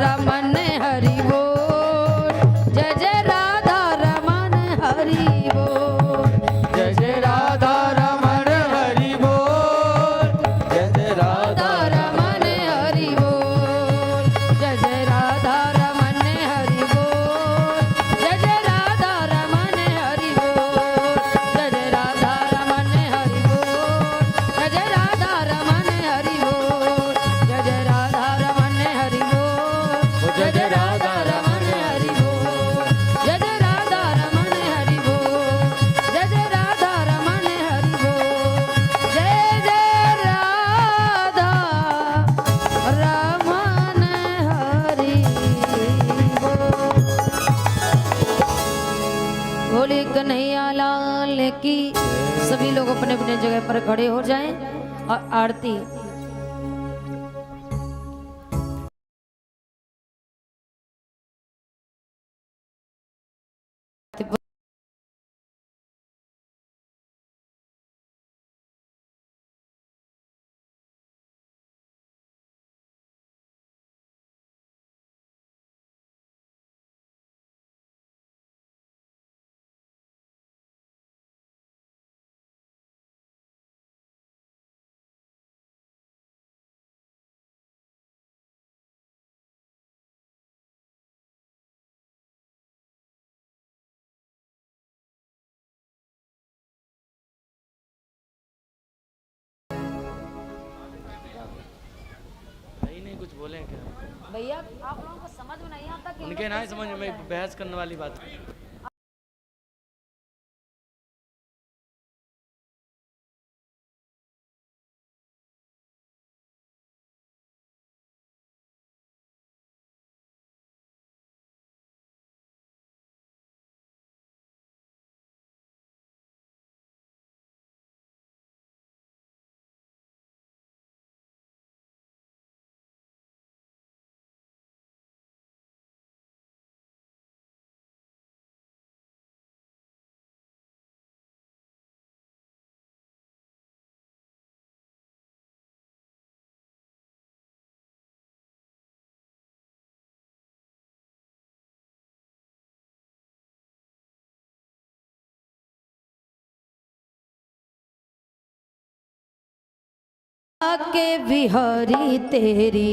रमन हरि बोल, जय जय राधा रमन हरि बोल, जय जय राधा रमण हरि बोल, जय जय राधा रमन हरि बोल, जय जय राधा रमन हरि बोल, जय जय राधा रमन हरि बोल, जय जय राधा रमन हरि बोल, जय जय राधा रमन हरि बोल, जय जय राधा रमन हरि बोल, जय जय राधा रमन हरि बोल, जय जय राधा रमन हरि बोल, जय जय राधा रमन हरि बोल, जय जय राधा रमन हरि बोल। बोले कन्हैया लाल की। सभी लोग अपने अपने जगह पर खड़े हो जाएं और आरती भाई नहीं कुछ बोले क्या? भैया आप लोगों को समझ में नहीं आता कि उनके ना ही समझ में बहस करने वाली बात। के बिहारी तेरी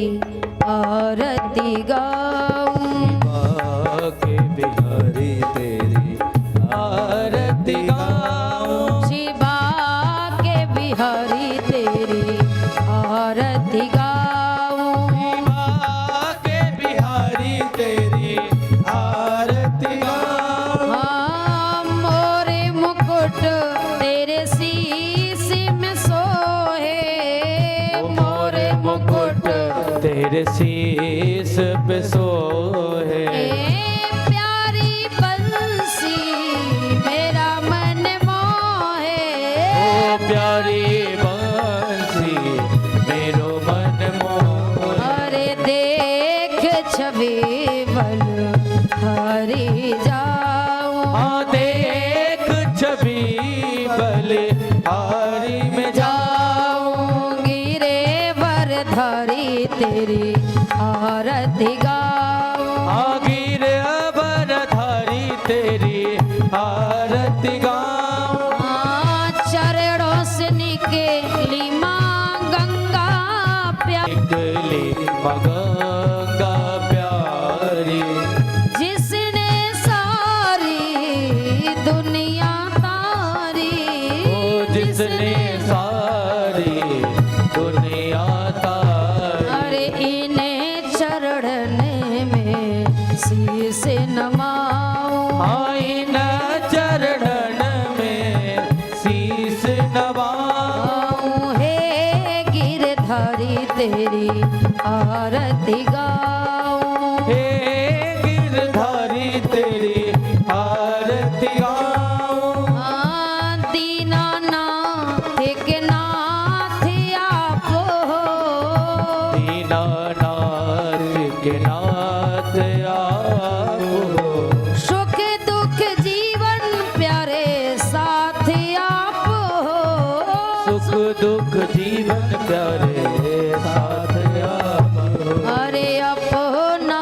आरती गाऊं, के बिहारी तेरी आरती गाऊं, शिवा के बिहारी तेरी आरती गाऊं, के बिहारी तेरी आरती गाऊं, हाँ मोरे मुकुट तेरे शीश में सोहे, मोरे मुकुट तेरे शीस पे सोहे, प्यारी बंसी मेरा मन मोहे, ओ प्यारी बंसी मेरो मन मोहे, अरे देख छवि बल हरि जाऊं, हाँ देख छवि बल हारी में जाऊंगी रे वरधारी तेरी आरती गाऊं, आगिर अबरधारी तेरी आरती गाऊं, चरणों से निकली माँ गंगा प्यारी, निकली गंगा प्यारी, जिसने सारी दुनिया तारी, ओ जिसने सारी दुनिया तारी, अरे इन्हें चरण में शीश नमाऊं, आई न चरणन में शीस नवाऊं, हे गिरधारी तेरी आरती गाऊं, हे गिरधारी तेरी आरती गाऊं, दीनानाथ के नाथ आप हो, दीनानाथ के नाथ आप हो, सुख दुख जीवन प्यारे साथ आप हो, सुख दुख जीवन प्यारे साथ आप हो, अरे अपना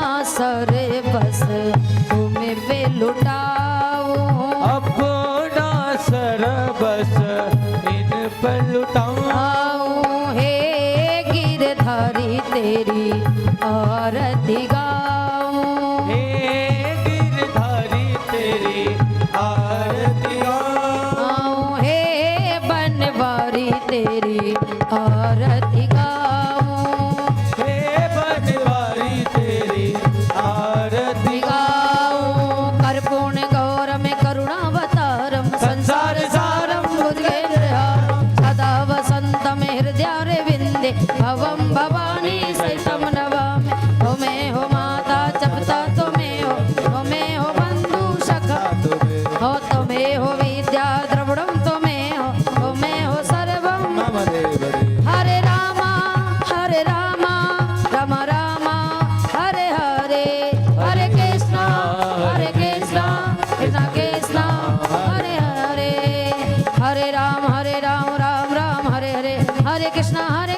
कृष्णा हरे